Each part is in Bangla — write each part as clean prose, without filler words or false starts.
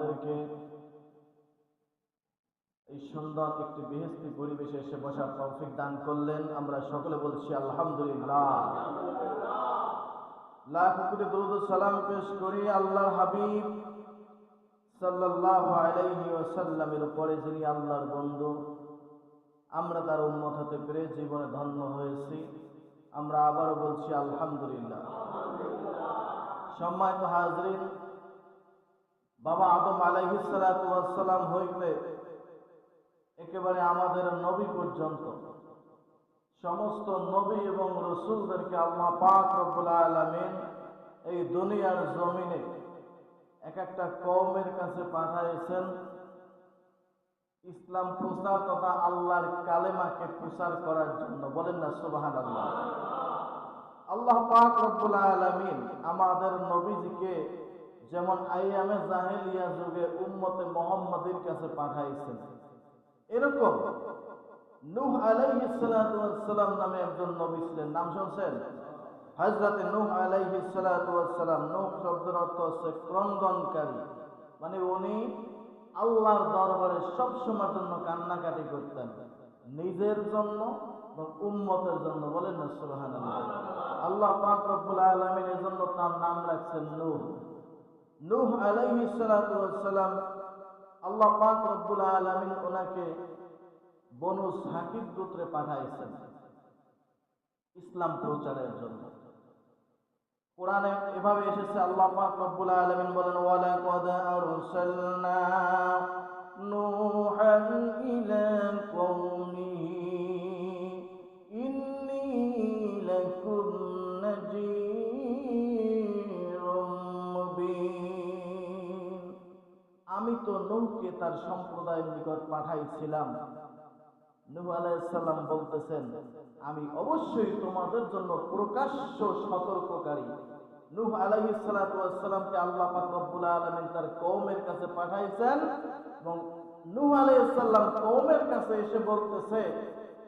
আমাদেরকে এই সুন্দর একটি বেহেশতি পরিবেশে এসে বসার তৌফিক দান করলেন। আমরা সকলে বলছি আলহামদুলিল্লাহ। লাখ কোটি দরুদ ও সালাম পেশ করি আল্লাহর হাবিব সাল্লাল্লাহু আলাইহি ওয়াসাল্লামের উপরে, যিনি আল্লাহর বন্ধু। আমরা তার উম্মত হতে পেরে জীবনে ধন্য হয়েছি। আমরা আবারও বলছি আলহামদুলিল্লাহ। সম্মানিত হাজরিন, বাবা আদম আলাইহিস সালাতু ওয়াস সালাম হইতে একেবারে আমাদের নবী পর্যন্ত সমস্ত নবী এবং রাসূলদেরকে আল্লাহ পাক রব্বুল আলামিন এই দুনিয়ার জমিনে এক একটা কওমের কাছে পাঠাইছেন ইসলাম প্রচার তথা আল্লাহর কালেমাকে প্রচার করার জন্য। বলেন না সুবহানাল্লাহ। আল্লাহ পাক রব্বুল আলামিন আমাদের নবীজিকে যেমন আইয়ামে জাহেলিয়া যুগে উম্মতে মুহাম্মাদের কাছে পাঠাইছেন, এরকম নূহ আলাইহিস সালাতু ওয়াস সালাম নামে একজন নবী ছিলেন। নাম শুনছেন? হযরতে নূহ আলাইহিস সালাতু ওয়াস সালাম। নূহ শব্দের অর্থ হচ্ছে ক্রন্দনকারী, মানে উনি আল্লাহর দরবারে সব সময়ের জন্য কান্নাকাটি করতেন, নিজের জন্য এবং উম্মতের জন্য। বলেন না সুবহানাল্লাহ। আল্লাহ পাক রব্বুল আলামিন এর জন্য তার নাম রাখছেন নূহ। নূহ আলাইহিস সালাতু ওয়াস সালাম, আল্লাহ পাক রব্বুল আলামিন ওনাকে বনু সাকিব গোত্রে পাঠাইছেন ইসলাম প্রচারের জন্য। কোরআনে এভাবে এসেছে, আল্লাহ পাক রব্বুল আলামিন বলেন, ওয়ালাকাদ আরসালনা নূহান ইলা কওমিহি ইন্নী লাকুম নাযীরুম মুবিন। আমি তো নূহকে তার সম্প্রদায়ের নিকট পাঠাইছিলাম। নূহ আলাইহিস সালাম বলতেছেন, আমি অবশ্যই তোমাদের জন্য প্রকাশ্য সতর্ককারী। নূহ আলাইহিস সালাতু ওয়াস সালামকে আল্লাহ পাক রব্বুল আলামিন তার কওমের কাছে পাঠাইছেন এবং নূহ আলাইহিস সালাম কওমের কাছে এসে বলতেছে,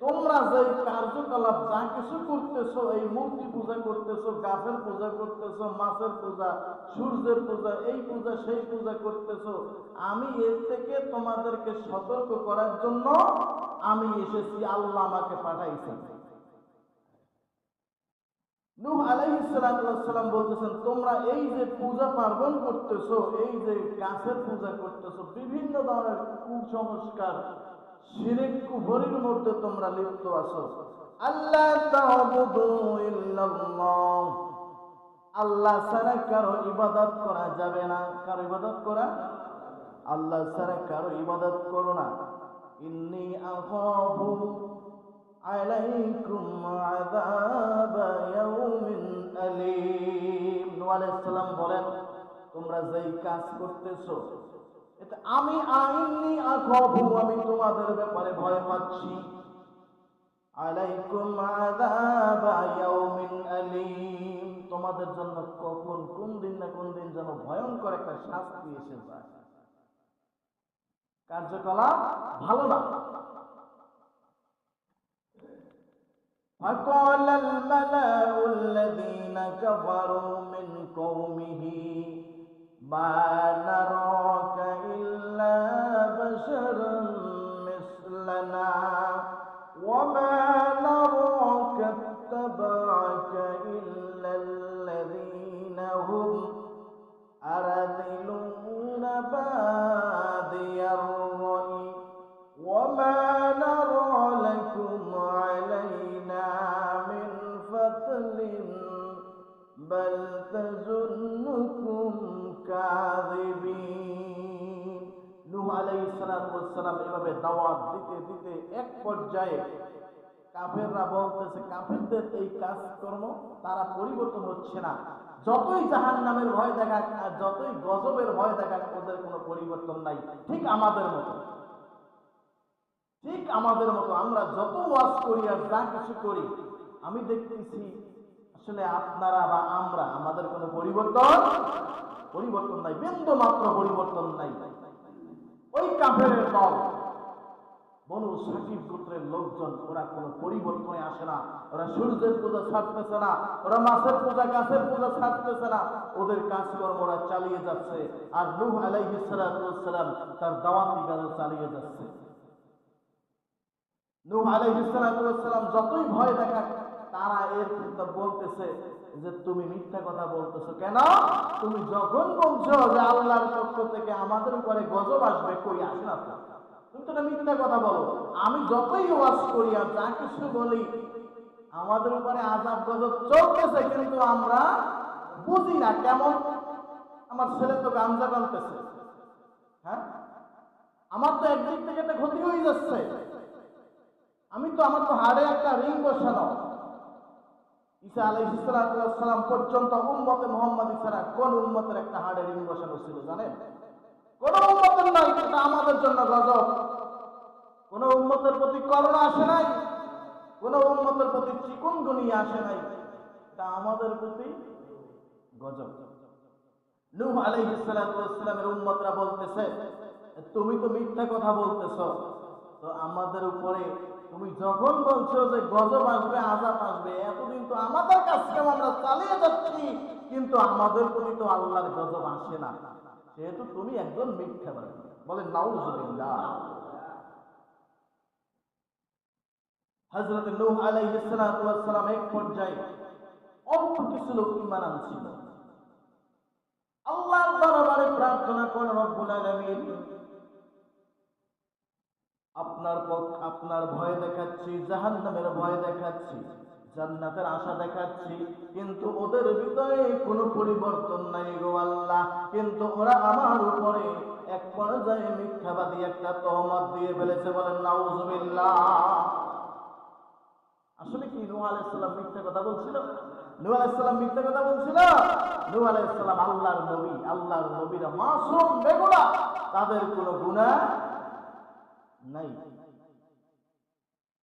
তোমরা যে কার্যকলাপ যা কিছু করতেছো, এই মূর্তি পূজা করতেছো, গাছের পূজা করতেছো, মাছের পূজা, সূর্যের পূজা, এই পূজা সেই পূজা করতেছো, আমি এর থেকে তোমাদেরকে সতর্ক করার জন্য আমি এসেছি, আল্লাহ আমাকে পাঠাইছেন। নূহ আলাইহিস সালাতু ওয়াস সালাম বলতেছেন, তোমরা এই যে পূজা পার্বণ করতেছো, এই যে গাছের পূজা করতেছো, বিভিন্ন ধরনের কুসংস্কার, শিরক কুফরির মধ্যে তোমরা লিপ্ত আছো। আল্লাহ তা'বুদু ইল্লাল্লাহ, আল্লাহ ছাড়া কারো ইবাদত করা যাবে না। কারো ইবাদত করা, আল্লাহ ছাড়া কারো ইবাদত করো না। ইন্নী আখাফু আলাইকুম আযাবা ইয়াউমিন আলীম। নূহ আলাইহিস সালাম বলেন, তোমরা যেই কাজ করতেছো এটা আমি ইন্নী আখাফু, আমি তোমাদের ব্যাপারে ভয় পাচ্ছি। আলাইকুম আযাবা ইয়াউমিন আলীম, তোমাদের জন্য কখন কোন দিন না কোন দিন যেন ভয়ঙ্কর একটা শাস্তি এসে যায়। কার্যকলাপ ভালো না। فقال الملأ الذين كفروا من قومه ما نراك إلا بشرا مثلنا وما نراك اتبعك إلا الذين هم أرذلون بادي الرأي وما نرى لكم علينا من فضل بل تظنكم كاذبين। নূহ আলাইহিস সালাম এভাবে দাওয়াত দিতে দিতে এক পর্যায়ে কাফেররা বলতেছে, কাফেরদের এই কাজকর্ম তারা পরিবর্তন হচ্ছে না, যতই জাহান্নামের ভয় দেখাক আর যতই গজবের ভয় দেখাক ওদের কোনো পরিবর্তন নাই। ঠিক আমাদের মতো, ঠিক আমাদের মতো আমরা যত ওয়াজ করি আর যা কিছু করি, আমি দেখতেছি আসলে আপনারা বা আমরা, আমাদের কোনো পরিবর্তন নাই, বিন্দু মাত্র পরিবর্তন নাই। ওই কাফেরের দল বনু সাকিব গোত্রের লোকজন, ওরা কোনো পরিবর্তনে আসে না। ওরা সূর্যের পূজা ছাড়তেছে না, ওরা মাছের পূজা গাছের পূজা ছাড়তেছে না, ওদের কাজকর্ম ওরা চালিয়ে যাচ্ছে। আর নূহ আলাইহিস সালাম তার দাওয়াতি কাজ চালিয়ে যাচ্ছে। নূহ আলাইহিস সালাম যতই ভয় দেখাক, তারা এর কিন্তু বলতেছে যে তুমি মিথ্যা কথা বলতেছো কেন? তুমি যখন বলছো যে আল্লাহর পক্ষ থেকে আমাদের উপরে গজব আসবে, কই আসে না তো? তুমি তো এটা মিথ্যা কথা বলো। আমি যতই ওয়াজ করি আর যা কিছু বলি, আমাদের উপরে আযাব গজব চলতেছে, কিন্তু আমরা বুঝি না। কেমন? আমার ছেলে তো গাঞ্জা টানতেছে, হ্যাঁ, আমার তো একদিক থেকে একটা ক্ষতি হয়ে যাচ্ছে। আমার তো হাড়ে একটা রিং বসানো। ঈসা আলাইহিস সালাম পর্যন্ত উম্মতে মুহাম্মাদী ছাড়া কোন উম্মতের একটা হাড়ে রিং বসানো ছিল জানেন? কোন উম্মতের নাই। এটা আমাদের জন্য গজব। কোন উম্মতের প্রতি করোনা আসে নাই, কোন উম্মতের প্রতি চিকুনগুনিয়া আসে নাই, এটা আমাদের প্রতি গজব। নূহ আলাইহিস সালামের উম্মতরা বলতেছে তুমি তো মিথ্যা কথা বলতেছো, তো আমাদের উপরে তুমি যখন বলছো যে গজব আসবে আযাব আসবে, এতদিন তো আমাদের কাছে আমরা চালিয়ে যাচ্ছি, কিন্তু আমাদের প্রতি তো আল্লাহর গজব আসে না, সেহেতু তুমি একজন মিথ্যাবাদী। বলেন নাউযুবিল্লাহ। হযরত নূহ আলাইহিস সালাম এক পর্যায়ে অল্প কিছু লোক ঈমান আনছিল। আল্লাহর দরবারে প্রার্থনা করেন, রব্বুল আলামিন, আপনার ভয় দেখাচ্ছি, জাহান্নামের ভয় দেখাচ্ছি, জান্নাতের আশা দেখাচ্ছি, কিন্তু ওদের ভিতরে কোনো পরিবর্তন নাই গো আল্লাহ। কিন্তু ওরা আমার উপরে এক পর্যায়ে মিথ্যাবাদী একটা তহমত দিয়ে ফেলেছে। বলেন নাউযুবিল্লাহ। আসলে কি নূহ আলাইহিস সালাম মিথ্যা কথা বলছিল? নূহ আলাইহিস সালাম মিথ্যা কথা বলছিল? নূহ আলাইহিস সালাম আল্লাহর নবী, আল্লাহর নবীরা মাসুম বেগুনাহ, তাদের কোনো গুনাহ নাই।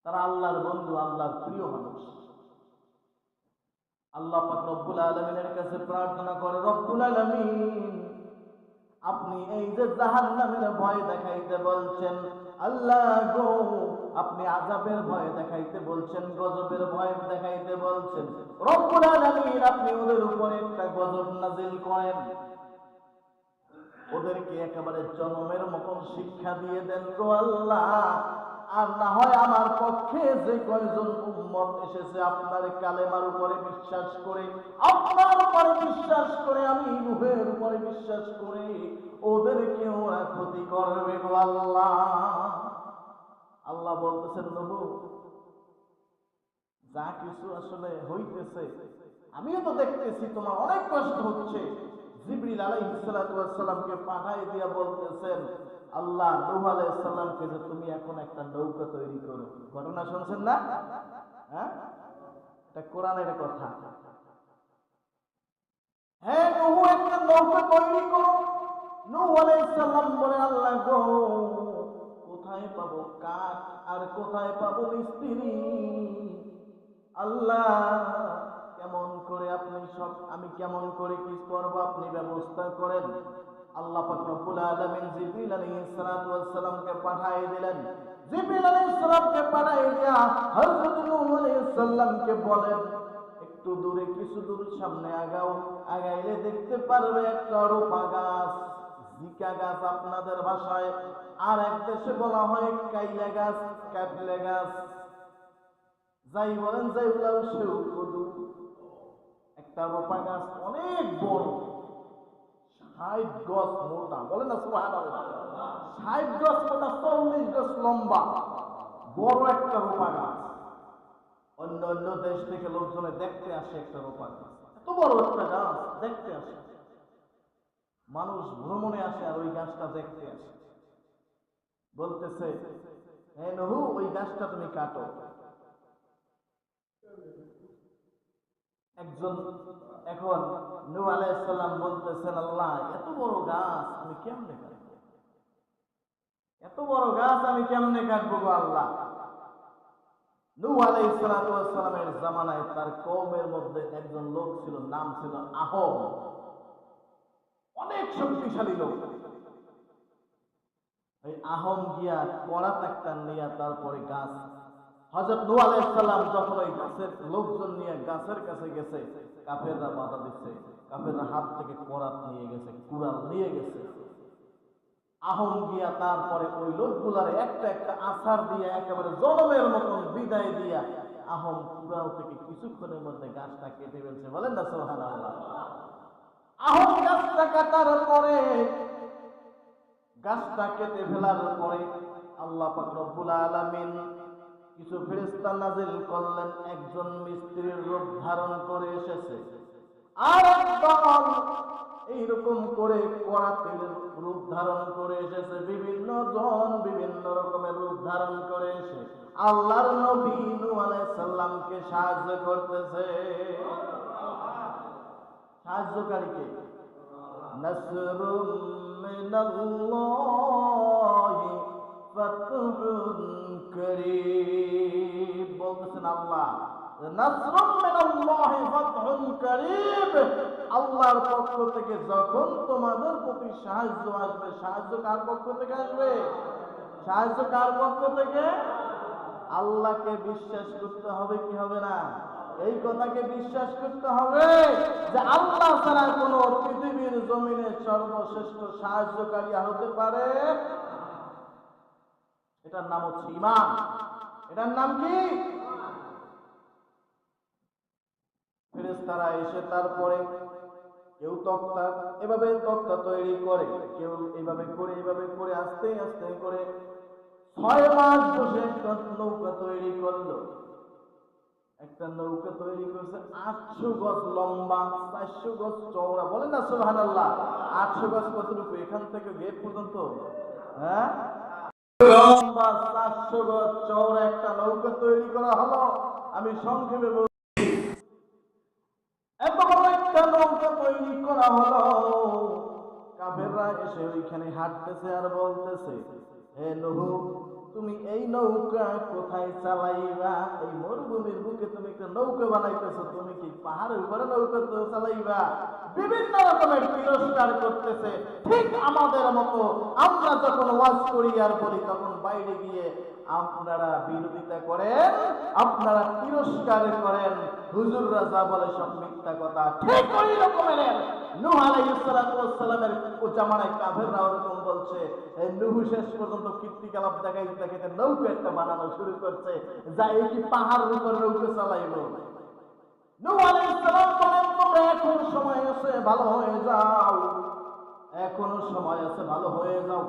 তারা আল্লাহর বন্ধু, আল্লাহর প্রিয় মানুষ। আল্লাহ পাক রব্বুল আলামিনের কাছে প্রার্থনা করে, রব্বুল আলামিন, আপনি এই যে জাহান্নামের ভয় দেখাইতে বলছেন, আল্লাহ গো, আপনি আযাবের ভয় দেখাইতে বলছেন, গজবের ভয় দেখাইতে বলছেন, রব্বুল আলামিন, আপনি ওদের উপরে একটা গজব নাযিল করেন, ওদেরকে একেবারে জনমের মতন শিক্ষা দিয়ে দেন গো আল্লাহ। আর না হয় আমার পক্ষে যে কয়জন উম্মত এসেছে আপনার কালেমার উপরে বিশ্বাস করে, আপনার উপরে বিশ্বাস করে, আমি নূহের উপরে বিশ্বাস করে, ওদেরকে ওরা ক্ষতি করবে গো আল্লাহ। আল্লাহ বলতেছেন, নবু, যা কিছু আসলে হইতেছে আমিও তো দেখতেছি, তোমার অনেক কষ্ট হচ্ছে। জিবরিল আলাইহিস সালামকে পাঠাই দিয়া বলতেছেন, আল্লাহ নূহ আলাইহিস সালামকে যে তুমি এখন একটা নৌকা তৈরি করো। ঘটনা শুনছেন না? হ্যাঁ, এটা কোরআনের কথা। হ্যাঁ, নূহ একটা নৌকা তৈরি করো। নূহ আলাইহিস সালাম বলে, আল্লাহ গো, কোথায় পাবো কাঠ আর কোথায় পাবো মিস্ত্রি? আল্লাহ, কেমন করে আমি কেমন করে কি করব, আপনি ব্যবস্থা করেন। আল্লাহ পাক রব্বুল আলামিন জিবরিল আলাইহিস সালামকে পাঠিয়ে দিলেন। জিবরিল আলাইহিস সালামকে পাঠিয়ে দিয়া হযরত নূহ আলাইহিস সালামকে বলেন, একটু দূরে, কিছু দূর সামনে আগাও, আগাইলে দেখতে পারবে একটা রূপা গাছ, জিকা গাছ আপনাদের ভাষায়, আর এক দেশে বলা হয় কাইলা গাছ, কাটলে গাছ, যাই বলেন যাই বলাও সেও কদু। একটা রূপা গাছ অনেক বড়, 60 গজ মোটা। বলেন না সুবহানাল্লাহ। 60 গজ মোটা, 40 গজ লম্বা, বড় একটা রূপা গাছ। অন্য অন্য দেশ থেকে লোকজনে দেখতে আসে একটা রূপা গাছ, এত বড় একটা গাছ দেখতে আসে, মানুষ ভ্রমণে আসে আর ওই গাছটা দেখতে আসে। বলতেছে, হে নূহ, ওই গাছটা তুমি কাটো। এখন নূহ আলাইহিস সালাম বলতেছেন, আল্লাহ, এত বড় গাছ আমি কেমনে কাটবো? এত বড় গাছ আমি কেমনে কাটবো গো আল্লাহ? নূহ আলাইহিস সালামের জামানায় তার কওমের মধ্যে একজন লোক ছিল, নাম ছিল আহব, অনেক শক্তিশালী লোক। ওই আহম গিয়া করাত একটা নিয়ে তারপরে গাছ, হযরত নূহ আলাইহিস সালাম যখন ওই গাছের লোকজন নিয়ে গাছের কাছে গেছে, কাফেররা বাধা দিচ্ছে, কাফেররা হাত থেকে করাত নিয়ে গেছে, কুড়াল নিয়ে গেছে। আহম গিয়া তারপরে ওই লোকগুলার একটা একটা আছাড় দিয়ে একেবারে জনমের মতন বিদায় দিয়া আহম কুড়াল থেকে কিছুক্ষণের মধ্যে গাছটা কেটে ফেলছে। বলেন না সুবহানাল্লাহ। আহম গাছটা কাটার পরে, গাছটা কেটে ফেলার পরে আল্লাহ পাক রব্বুল আলামিন কিছু ফেরেশতা নাজিল করলেন। একজন মিস্ত্রির রূপ ধারণ করে এসেছে, আর একদল এইরকম করে করাতের রূপ ধারণ করে এসেছে। বিভিন্ন জন বিভিন্ন রকমের রূপ ধারণ করে এসে আল্লাহর নবী নূহ আলাইহিস সালামকে সাহায্য করতেছে। সাহায্যকারীকে নাসরুম মিনাল্লাহি ফাতহুন করিব বলতেছেন আল্লাহ। নাসরুম মিনাল্লাহি ফাতহুন করিব, আল্লাহর পক্ষ থেকে যখন তোমাদের প্রতি সাহায্য আসবে, সাহায্য কার পক্ষ থেকে আসবে? সাহায্য কার পক্ষ থেকে? আল্লাহকে বিশ্বাস করতে হবে কি হবে না? এই কথাকে বিশ্বাস করতে হবে যে আল্লাহ ছাড়া কোন পৃথিবীর জমিনে সর্বশ্রেষ্ঠ সাহায্যকারী হতে পারে। এটার নাম হচ্ছে ঈমান। এটার নাম কি? ফেরেশতারা এসে তারপরে কেউ তক্তা, এভাবে তক্তা তৈরি করে, কেউ এইভাবে করে এইভাবে করে আস্তে আস্তে করে 6 মাস বসে একটা নৌকা তৈরি করলো। একটা নৌকা তৈরি করছে 800 গজ লম্বা, 400 গজ চওড়া। বলেন না সুবহানাল্লাহ। 800 গজ কতটুকু? এখান থেকে গেট পর্যন্ত, হ্যাঁ, লম্বা 400 গজ চওড়া একটা নৌকা তৈরি করা হলো। আমি সংক্ষেপে বলছি, এত বড় একটা নৌকা তৈরি করা হলো। কাফেররা এসে ওইখানে হাঁটতেছে আর বলতেছে, হে নূহ, তুমি এই নৌকা কোথায় চালাইবা? এই মরুভূমির বুকে তুমি একটা নৌকা বানাইতেছো, তুমি কি পাহাড়ের উপরে নৌকা চালাইবা? বিভিন্ন রকমের তিরস্কার করতেছে। ঠিক আমাদের মতো আমরা যখন ওয়াজ করি আর বলি, তখন বাইরে গিয়ে আপনারা বিরোধিতা করেন, আপনারা তিরস্কার করেন, হুজুররা যা বলে সব মিথ্যা কথা। ঠিক ওই রকমের নূহ আলাইহিস সালামের জামানায় কাফেররা ওরকম বলছে। নূহ শেষ পর্যন্ত কীর্তিকলাপ দেখাইতে দেখাইতে নৌকা একটা বানানো শুরু করছে, যা এই কি পাহাড়ের উপর নৌকা চালাইলো। নূহ আলাইহিস সালাম বলেন, তোমরা এখন সময় আছে, ভালো হয়ে যাও, এখনো সময় আছে, ভালো হয়ে যাও।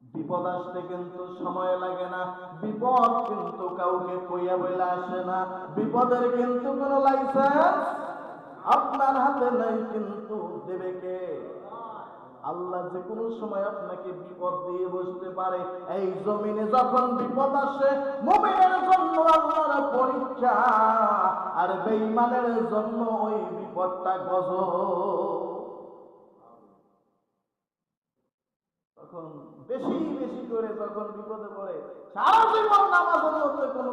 বিপদ আসতে কিন্তু সময় লাগে না। বিপদ কিন্তু কাউকে কইয়া বইলা আসে না। বিপদের কিন্তু কোনো লাইসেন্স আপনার হাতে নাই, কিন্তু দেবে কে? আল্লাহ যে কোনো সময় আপনাকে বিপদ দিয়ে বসতে পারে। এই জমিনে যখন বিপদ আসে, মুমিনের জন্য আল্লাহর পরীক্ষা, আর বেঈমানের জন্য ওই বিপদটা গজব। তখন বেশি বেশি করে যখন বিপদে পড়ে, সারা জীবন নামাজের মধ্যে কোনো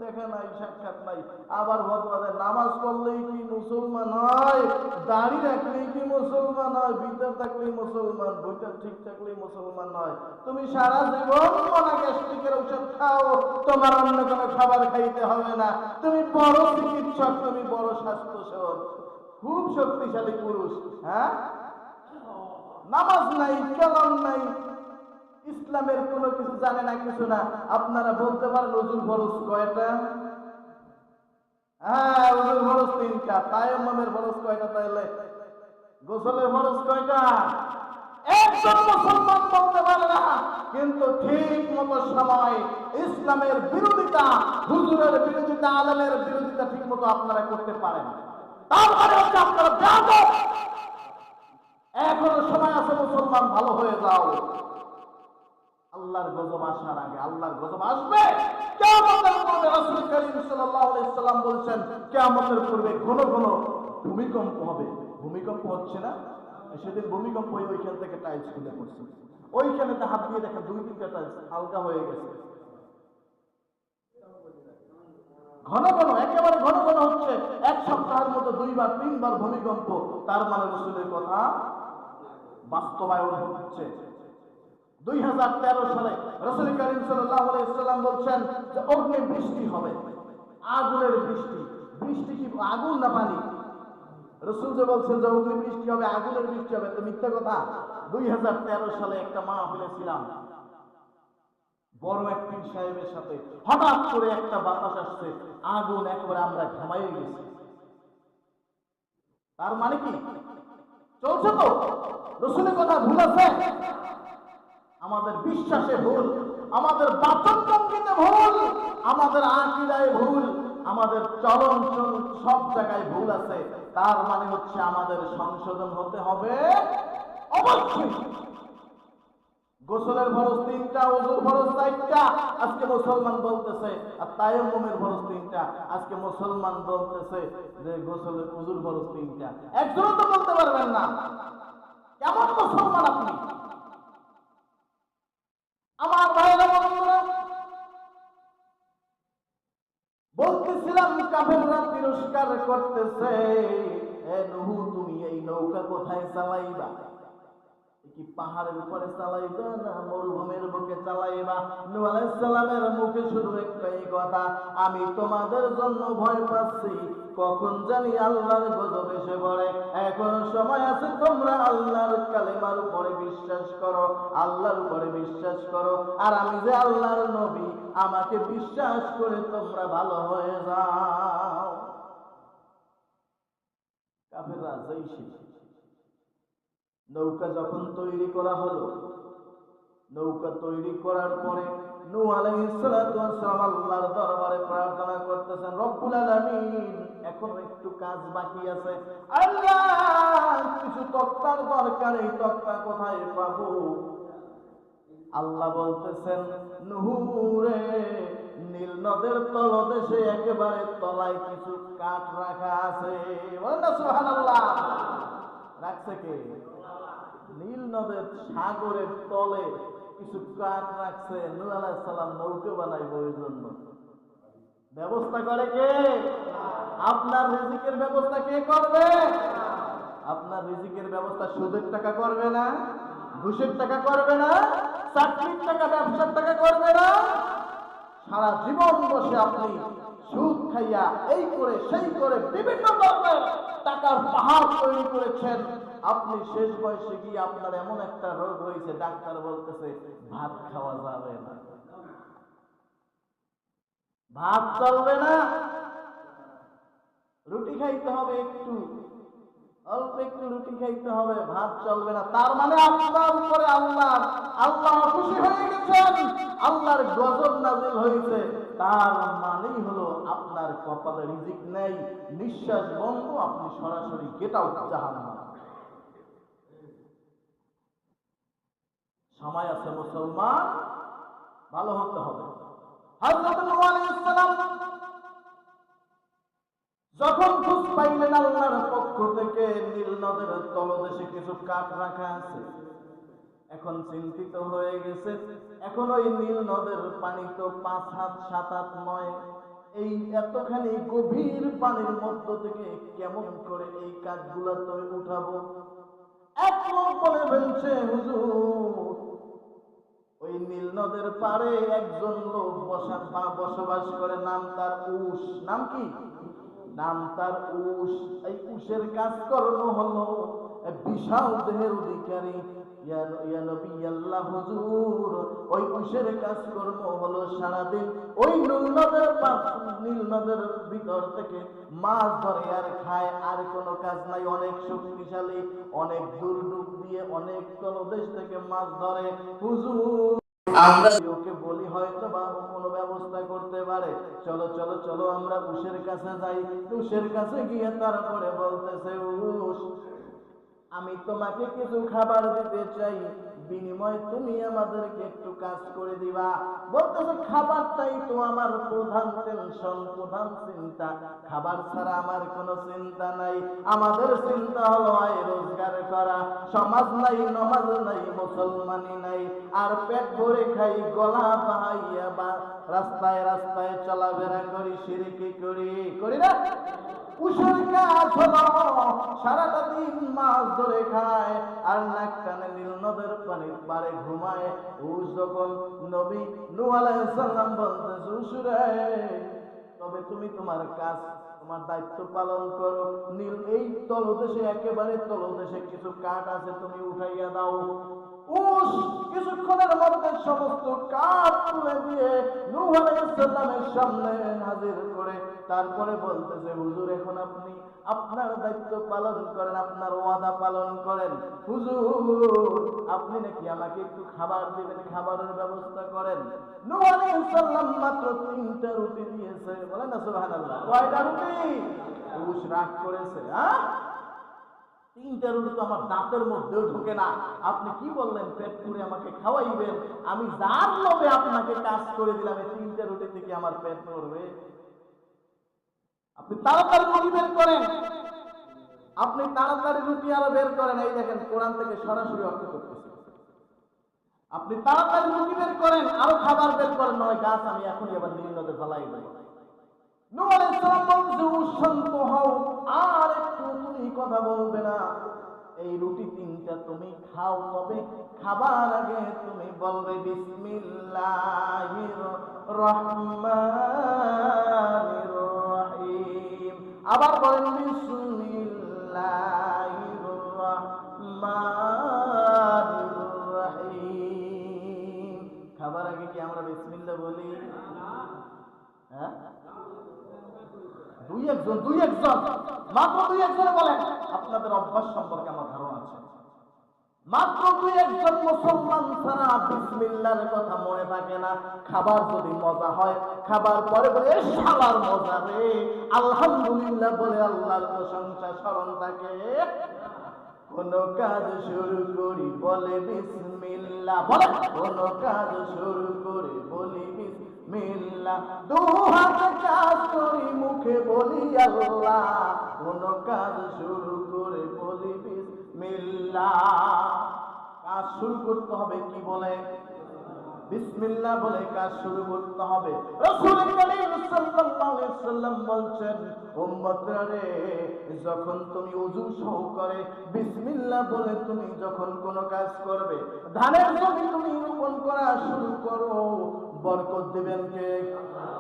দেখা নাই, সাক্ষাৎ নাই, আবার বলতে নামাজ পড়লেই কি মুসলমান হয়? দাড়ি রাখলেই কি মুসলমান হয়? ভিতর থাকলেই মুসলমান, ভিতর ঠিক থাকলেই মুসলমান হয়। তুমি সারা জীবন গ্যাস্ট্রিকের ঔষধ খাও, তোমার অন্য কোনো খাবার খাইতে হবে না। তুমি বড় চিকিৎসক, তুমি বড় স্বাস্থ্য সেবক, খুব শক্তিশালী পুরুষ। হ্যাঁ, নামাজ নাই, কালাম নাই, ইসলামের কোনো কিছু জানে না, কিছু না। আপনারা বলতে পারেন ওযুর ফরজ কয়টা? হ্যাঁ, ওযুর ফরজ 3টা। তায়াম্মুমের ফরজ কয়টা? তাহলে গোসলের ফরজ কয়টা? একজন মুসলমান বলতে পারে না, কিন্তু ঠিক মতো সময় ইসলামের বিরোধিতা, হুজুরের বিরোধিতা, আলেমের বিরোধিতা ঠিক মতো আপনারা করতে পারেন। তারপরে হচ্ছে আপনারা বেয়াদব। এখনো সময় আছে, মুসলমান ভালো হয়ে যাও। আল্লাহর গজব আসার আগে, আল্লাহর গজব আসবে কিয়ামতের পূর্বে। রাসূল করিম সাল্লাল্লাহু আলাইহি সাল্লাম বলেছেন, কিয়ামতের পূর্বে ঘন ঘন ভূমিকম্প হবে। ভূমিকম্প হচ্ছে না? সেদিন ভূমিকম্প হয়ে ওইখান থেকে টাইলস খুলে পড়ছে। ওইখানে হাত দিয়ে দেখেন 2-3টা টাইলস হালকা হয়ে গেছে। ঘন ঘন, একেবারে ঘন ঘন হচ্ছে। এক সপ্তাহের মতো 2বার 3বার ভূমিকম্প। তার মানে রাসূলের কথা বাস্তবায়ন হচ্ছে। 2013 সালে রাসূল করিম সাল্লাল্লাহু আলাইহি ওয়াসাল্লাম বলছেন যে অগ্নি বৃষ্টি হবে, আগুনের বৃষ্টি। বৃষ্টি কি আগুন না পানি? রাসূল যে বলছেন যে অগ্নি বৃষ্টি হবে, আগুনের বৃষ্টি হবে, তো মিথ্যা কথা। 2013 সালে একটা মাহফিলে ছিলাম, বড় এক পীর সাহেবের সাথে হঠাৎ করে একটা বাতাস আসছে, আগুন একবারে আমরা ঘামাইয়ে গেছি। তার মানে কি চলছে তো? রাসূলের কথা ভুল আছে? আমাদের বিশ্বাসে ভুল, আমাদের বাচন ভঙ্গিতে ভুল, আমাদের আকীদায় ভুল, আমাদের চলন সব জায়গায় ভুল আছে। তার মানে হচ্ছে আমাদের সংশোধন হতে হবে অবশ্যই। গোসলের ফরজ 3টা, ওযুর ফরজ 4টা, আজকে মুসলমান বলতেছে। আর তায়াম্মুমের ফরজ 3টা, আজকে মুসলমান বলতেছে যে গোসলের ওযুর ফরজ 3টা। একজনও তো বলতে পারবেন না। কেমন মুসলমান আপনি? আমার ভাইরা বন্ধুরা, বলতেছিলাম কাফেররা তিরস্কার করতেছে, এ নূহ তুমি এই নৌকা কোথায় চালাইবা? কি পাহাড়ের উপরে চালাইবা না মরুভূমির বুকে চালাইবা? নূহ আলাইহিস সালামের মুখে শুধু একটাই কথা, আমি তোমাদের জন্য ভয় পাচ্ছি, কখন জানি আল্লাহর গজব এসে পড়ে। এখন সময় আছে, তোমরা আল্লাহর কালেমার উপরে বিশ্বাস করো, আল্লাহর উপরে বিশ্বাস করো, আর আমি যে আল্লাহর নবী, আমাকে বিশ্বাস করে তোমরা ভালো হয়ে যাও। কাফেররা যাইছে। নৌকা যখন তৈরি করা হলো, নৌকা তৈরি করার পরে নূহ আলাইহিস সালাতু ওয়াস সালাম আল্লাহর দরবারে প্রার্থনা করতেছেন, রব্বুল আলামিন এখনো একটু কাজ বাকি আছে, আল্লাহ কিছু তক্তার দরকার, এই তক্তা কোথায় পাবো? আল্লাহ বলতেছেন, নূহ রে, নীল নদের তলদেশে একেবারে তলায় কিছু কাঠ রাখা আছে। বলেন না সুবহানাল্লাহ। রাখছে কে? নীল নদের সাগরের তলে কিছু কাঠ রাখছে। নূহ আলাইহিস সালাম নৌকা বানাইবে, ওই জন্য ব্যবস্থা করে কে? আপনার রিজিকের ব্যবস্থা কে করবে? আপনার রিজিকের ব্যবস্থা সুদের টাকা করবে না, ঘুষের টাকা করবে না, চাকরির টাকা, ব্যবসার টাকা করবে না। সারা জীবন বসে আপনি সুদ খাইয়া এই করে সেই করে বিভিন্ন ধরনের টাকার পাহাড় তৈরি করেছেন। আপনি শেষ বয়সে গিয়ে আপনার এমন একটা রোগ হয়েছে, ডাক্তার বলতেছে ভাত খাওয়া যাবে না, ভাত চলবে না, রুটি খাইতে হবে, একটু অল্প একটু রুটি খাইতে হবে, ভাত চলবে না। তার মানে আপনার উপরে আল্লাহ খুশি হয়ে গেছেন, আল্লাহর গজব নাযিল হয়েছে। তার মানেই হলো আপনার কপালে রিজিক নেই, নিঃশ্বাস বন্ধ, আপনি সরাসরি গেট আউট জাহান্নাম। সময় আছে মুসলমান, ভালো হতে হবে। হযরত নূহ আলাইহিস সালাম যখন খোঁজ পাইলেন আল্লাহর পক্ষ থেকে নীল নদের তলদেশে কিছু কাঠ রাখা আছে, এখন চিন্তিত হয়ে গেছে। এখন ওই নীল নদের পানি তো 5 হাত 7 হাত নয়, এই এতখানি গভীর পানির মধ্য থেকে কেমন করে এই কাঠগুলা তো উঠাবো? এক লোক বলে ফেলছে, হুজুর ওই নীল নদের পাড়ে একজন লোক বসবাস করে, নাম তার উশ। নাম কি? নাম তার উশ। এই উশের কাজকর্ম হলো বিশাল দেহের অধিকারী। ইয়া নবী আল্লাহ হুজুর, ওই উশের কাজকর্ম হলো সারাদিন ওই নীল নদের ভিতর থেকে মাছ ধরে আর খায়, আর কোনো কাজ নাই। অনেক শক্তিশালী, অনেক দূর ডুব দিয়ে অনেক তলদেশ থেকে মাছ ধরে। হুজুর আমরা ওকে বলি হয়তো বা কোনো ব্যবস্থা করতে পারে, চলো চলো চলো আমরা উশের কাছে যাই। উশের কাছে গিয়ে তারপরে বলতেছে, উশ আমি তোমাকে কিছু খাবার দিতে চাই, বিনিময়ে তুমি আমাদেরকে একটু কাজ করে দিবা। বলতেছে খাবারটাই তো আমার প্রধান টেনশন, প্রধান চিন্তা, খাবার ছাড়া আমার কোনো চিন্তা নাই। আমাদের চিন্তা হলো আয় রোজগার করা, সমাজ নাই, নমাজ নাই, মুসলমানি নাই, আর পেট ভরে খাই, গলা বাহাইয়া বা রাস্তায় রাস্তায় চলাফেরা করি, শিরকি করি না? উশের কাজ হলো সারাটা দিন মাছ ধরে খায় আর নাক টানে নীল নদের পানির পারে ঘুমায়। উস যখন নবী নূহ আলাইহিস সালাম বলতেছে, উসরে তবে তুমি তোমার কাজ, তোমার দায়িত্ব পালন করো। নীল এই তলদেশে, একেবারে তলদেশে কিছু কাঠ আছে, তুমি উঠাইয়া দাও। উস কিছুক্ষণের মধ্যে সমস্ত কাঠ তুলে দিয়ে নূহ আলাইহিস সালামের সামনে হাজির করে তারপরে বলতেছে, হুজুর এখন আপনি আপনার দায়িত্ব পালন করেন, আপনার ওয়াদা পালন করেন। হুজুর আপনি নাকি আমাকে একটু খাবার দিবেন, খাবারের ব্যবস্থা করেন। নূহ আলাইহিস সালাম মাত্র 3টা রুটি দিয়েছে, বলেন না সুবহানাল্লাহ। কয়টা রুটি? উস রাগ করেছে, হ্যাঁ 3টা রুটি তো আমার দাঁতের মধ্যেও ঢোকে না, আপনি কি বললেন পেট পুরে আমাকে খাওয়াইবেন? আমি যার লোভে আপনাকে কাজ করে দিলাম, এই 3টা রুটি থেকে আমার পেট ভরবে? আপনি তাড়াতাড়ি রুটি বের করেন, আপনি তাড়াতাড়ি রুটি আরো বের করেন। এই দেখেন কোরআন থেকে সরাসরি অর্থ করতেছে, আপনি তাড়াতাড়ি রুটি বের করেন, আরো খাবার বের করেন, নয় গাছ আমি এখনই আবার নীল নদে ফেলাই দেব। নূহ আলাইহিস সালাম বলছে, শান্ত হও, আর একটু তুমি কথা বলবে না। এই রুটি 3টা তুমি খাও, তবে খাবার আগে তুমি বলবে বিসমিল্লাহির রহমানির রহিম। আবার বলেন বিসমিল্লাহির রহমানির রহিম। খাবার আগে কি আমরা বিসমিল্লাহ বলি? হ্যাঁ, দুই একজন মাত্র 2-1 বলেন। আপনাদের অভ্যাস সম্পর্কে আমার ধারণা আছে, মাত্র 2-1 মুসলমান ছাড়া বিসমিল্লাহর কথা মনে থাকে না। খাবার যদি মজা হয়, খাবার পরে বলে শালার মজা রে, আলহামদুলিল্লাহ বলে আল্লাহর প্রশংসা স্মরণ থাকে। কোন কাজ শুরু করি বলে বিসমিল্লাহ, বলে কোন কাজ শুরু করে বলি বিসমিল্লাহ, দু হাতে কাজ করি মুখে বলি আল্লাহ, কোন কাজ শুরু করে বলি বিসমিল্লাহ। কাজ শুরু করতে হবে কি বলে? বিসমিল্লাহ বলে কাজ শুরু করতে হবে। রাসূল করিম সাল্লাল্লাহু আলাইহি সাল্লাম বলছেন, উম্মতরা রে, যখন তুমি ওযু সহকারে বিসমিল্লাহ বলে তুমি যখন কোন কাজ করবে, ধানের জমি তুমি রোপণ করা শুরু করো, বরকত দিবেন কে?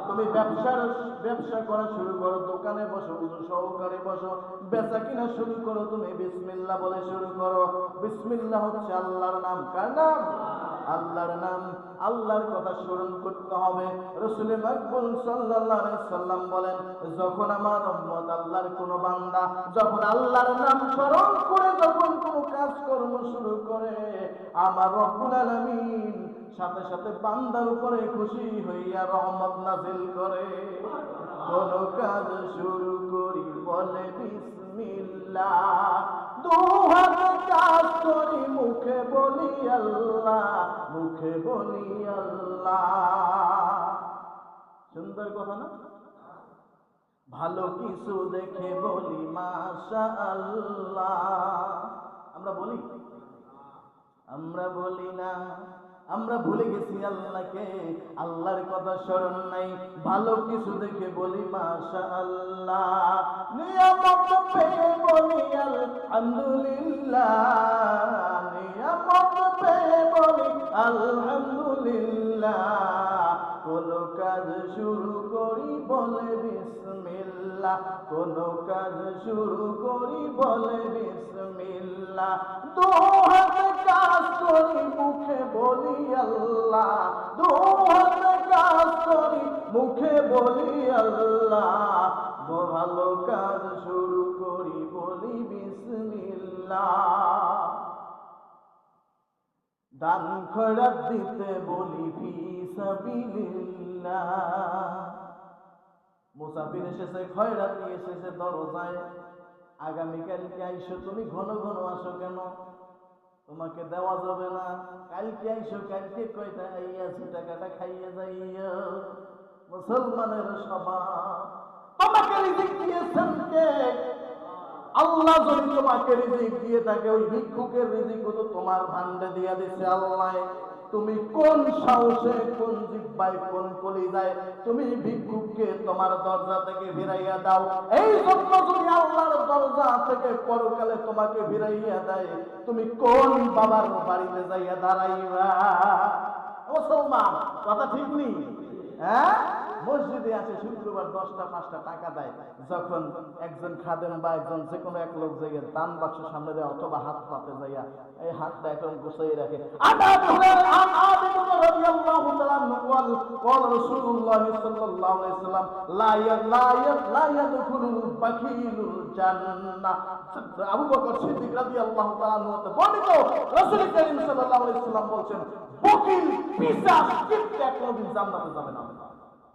তুমি ব্যবসা করা শুরু করো, দোকানে বসো, ওযু সহকারে বসো, বেচা কিনা শুরু করো, তুমি বিসমিল্লাহ বলে শুরু করো। বিসমিল্লাহ হচ্ছে আল্লাহর নাম। কার নাম? আল্লাহর নাম। আল্লাহর কথা স্মরণ করতে হবে। রাসূল মাকবুল সাল্লাল্লাহু আলাইহি সাল্লাম বলেন, যখন আমার উম্মত আল্লাহর কোন বান্দা যখন আল্লাহর নাম স্মরণ করে যখন কোন কাজকর্ম শুরু করে, আমার রব্বুল আলামিন সাথে সাথে বান্দার উপরে খুশি হইয়া রহমত নাযিল করে। কোন কাজ শুরু করি বলে বিসমিল্লাহ, দু হাতে কাজ করি মুখে বলি আল্লাহ, মুখে বলি আল্লাহ। সুন্দর কথা না? ভালো কিছু দেখে বলি মাশাআল্লাহ। আমরা বলি? আমরা বলি না, আমরা ভুলে গেছি আল্লাহকে, আল্লাহর কথা স্মরণ নাই। ভালো কিছু দেখে বলি মাশাআল্লাহ, নিয়ামত পেয়ে বলি আলহামদুলিল্লাহ, নিয়ামত পেয়ে বলি আলহামদুলিল্লাহ। কোন কাজ শুরু করি বলে বিসমিল্লাহ, কোন কাজ শুরু করি বলে বিসমিল্লাহ, দু হাতে কাজ করি মুখে বলি আল্লাহ, দু হাতে কাজ করি মুখে বলি আল্লাহ, ভালো কাজ শুরু করি বলি বিসমিল্লাহ। দান খয়রাত দিতে বলি ফি সাবিলিল্লাহ। মুসাফির এসেছে, খয়রাত নিয়ে এসেছে দরজায়, আগামীকালকে আইসো, তুমি ঘন ঘন আসো কেন? তোমাকে দেওয়া যাবে না, কালকে আইসো, কালকে কয়টা আইয়াছি, টাকাটা খাইয়ে যাইয়া। মুসলমানের স্বভাব। তোমাকে রিজিক দিয়েছেন কে? আল্লাহ যদি তোমাকে রিজিক দিয়ে থাকে, ওই ভিক্ষুকের রিজিক তো তোমার ভান্ডে দিয়ে দিছে আল্লাহ। তুমি কোন সাহসে, কোন জিহ্বায়, কোন কলিজায় তুমি ভিক্ষুককে তোমার দরজা থেকে ফিরাইয়া দাও? এই জন্য যদি আল্লাহর দরজা থেকে পরকালে তোমাকে ফিরাইয়া দেয়, তুমি কোন বাবার বাড়িতে যাইয়া দাঁড়াইবা? মুসলমান, কথা ঠিক নেই? হ্যাঁ, মসজিদে আছে শুক্রবার 10টা 5টা টাকা দেয়, যখন একজন খাদেম বা একজন যে কোনো এক লোক যাইয়া দান বাক্স সামনে দেয় অথবা হাত পাতে যাইয়া এই হাতটা এখন গুছাই রাখে। আবু বকর সিদ্দিক রাদিয়াল্লাহু তাআলা আনহু বর্ণিত, রাসূল কারীম সাল্লাল্লাহু আলাইহি ওয়াসাল্লাম বলেন, বকিল পিশাচ কিপটা কোনদিন জান্নাতে যাবে না।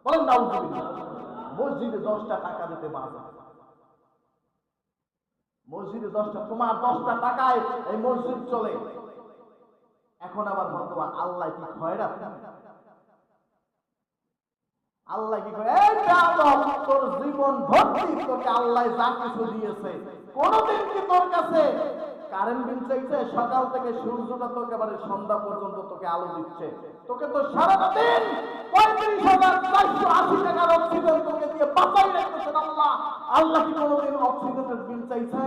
বলেন নাউযুবিল্লাহ। মসজিদে 10টা টাকা দিতে বাধা, মসজিদে 10টা, তোমার 10টা টাকায় এই মসজিদ চলে। এখন আবার বলতো আল্লাহ কি খয়রাত? আল্লাহ কি করে? এই বেয়াদব, তোর জীবন ভর্তি তোকে আল্লাহ যা কিছু দিয়েছে, কোনদিন কি তোর কাছে কারেন্ট বিল চাইছে? সকাল থেকে সূর্যটা তোকে একেবারে সন্ধ্যা পর্যন্ত তোকে আলো দিচ্ছে, তোকে তো সারাদিন 35,480 টাকার অক্সিজেন তোকে দিয়ে বাঁচাই রাখতেছেন আল্লাহ। আল্লাহ কি কোনদিন অক্সিজেনের বিল চাইছে?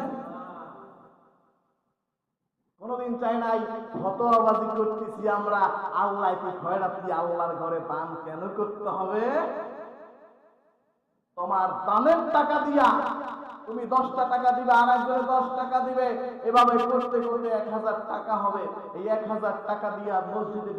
কোনদিন চাই নাই। ফতোয়াবাজি করতেছি আমরা, আল্লাহ কি খয়রাতি? আল্লাহর ঘরে দান কেন করতে হবে? তোমার দানের টাকা দিয়া তুমি 10টা টাকা দিবে, আর একজনে 10 টাকা দিবে, এভাবে করতে করতে 1000 টাকা হবে। এই 1000 টাকা দিয়া মসজিদের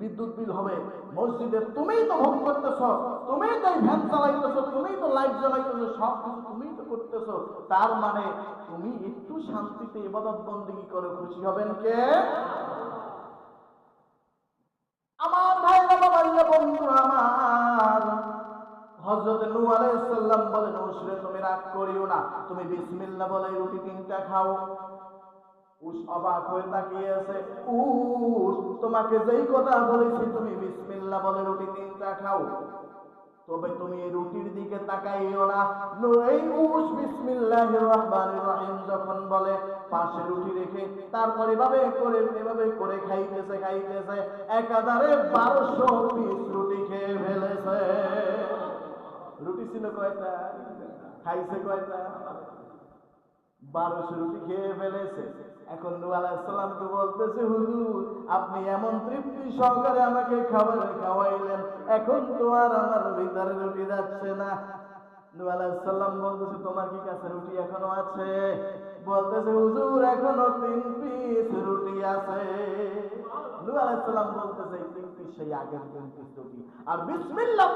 বিদ্যুৎ বিল হবে। মসজিদে তুমিই তো ভোগ করতেছ, তুমিই তো ভ্যান চালাইতেছ, তুমিই তো লাইট জ্বালাইতেছ, সব কিছু তুমিই তো করতেছ। তার মানে তুমি একটু শান্তিতে ইবাদত বন্দেগী করে খুশি হবেন কে? আমার ভাইরা, বাবা, বন্ধুরা আমার, হযরত নূহ আলাইহিস সালাম বলেন, উশরে তুমি রাগ করিও না, তুমি বিসমিল্লাহ বলে রুটি 3টা খাও। উশ অবাক হয়ে তাকিয়ে আছে। উশ, তোমাকে যেই কথা বলেছি তুমি বিসমিল্লাহ বলে রুটি 3টা খাও, তবে তুমি এই রুটির দিকে তাকাইও না। এই উশ বিসমিল্লাহির রহমানির রহিম যখন বলে, পাশে রুটি রেখে তারপর এভাবে করে খাইতেছে একাধারে 1200 পিস রুটি খেয়ে ফেলেছে। রুটি ছিল কয়টা? খাইছে কয়টা? 1200 রুটি খেয়ে ফেলেছে। এখন নূহ আলাইহিস সালামকে বলতেছে, হুজুর আপনি এমন তৃপ্তি সহকারে আমাকে খাবার খাওয়াইলেন, এখন তো আর আমার ভিতরে রুটি যাচ্ছে না। নূহ আলাইহিস সালাম বলতেছে, তোমার কি কাছে রুটি এখনো আছে? বলতেছে, হুজুর এখনো 3 পিস রুটি আছে। নূহ আলাইহিস সালাম বলতেছে, 3 পিস সেই আগের 3 পিস রুটি। আর বিসমিল্লাহ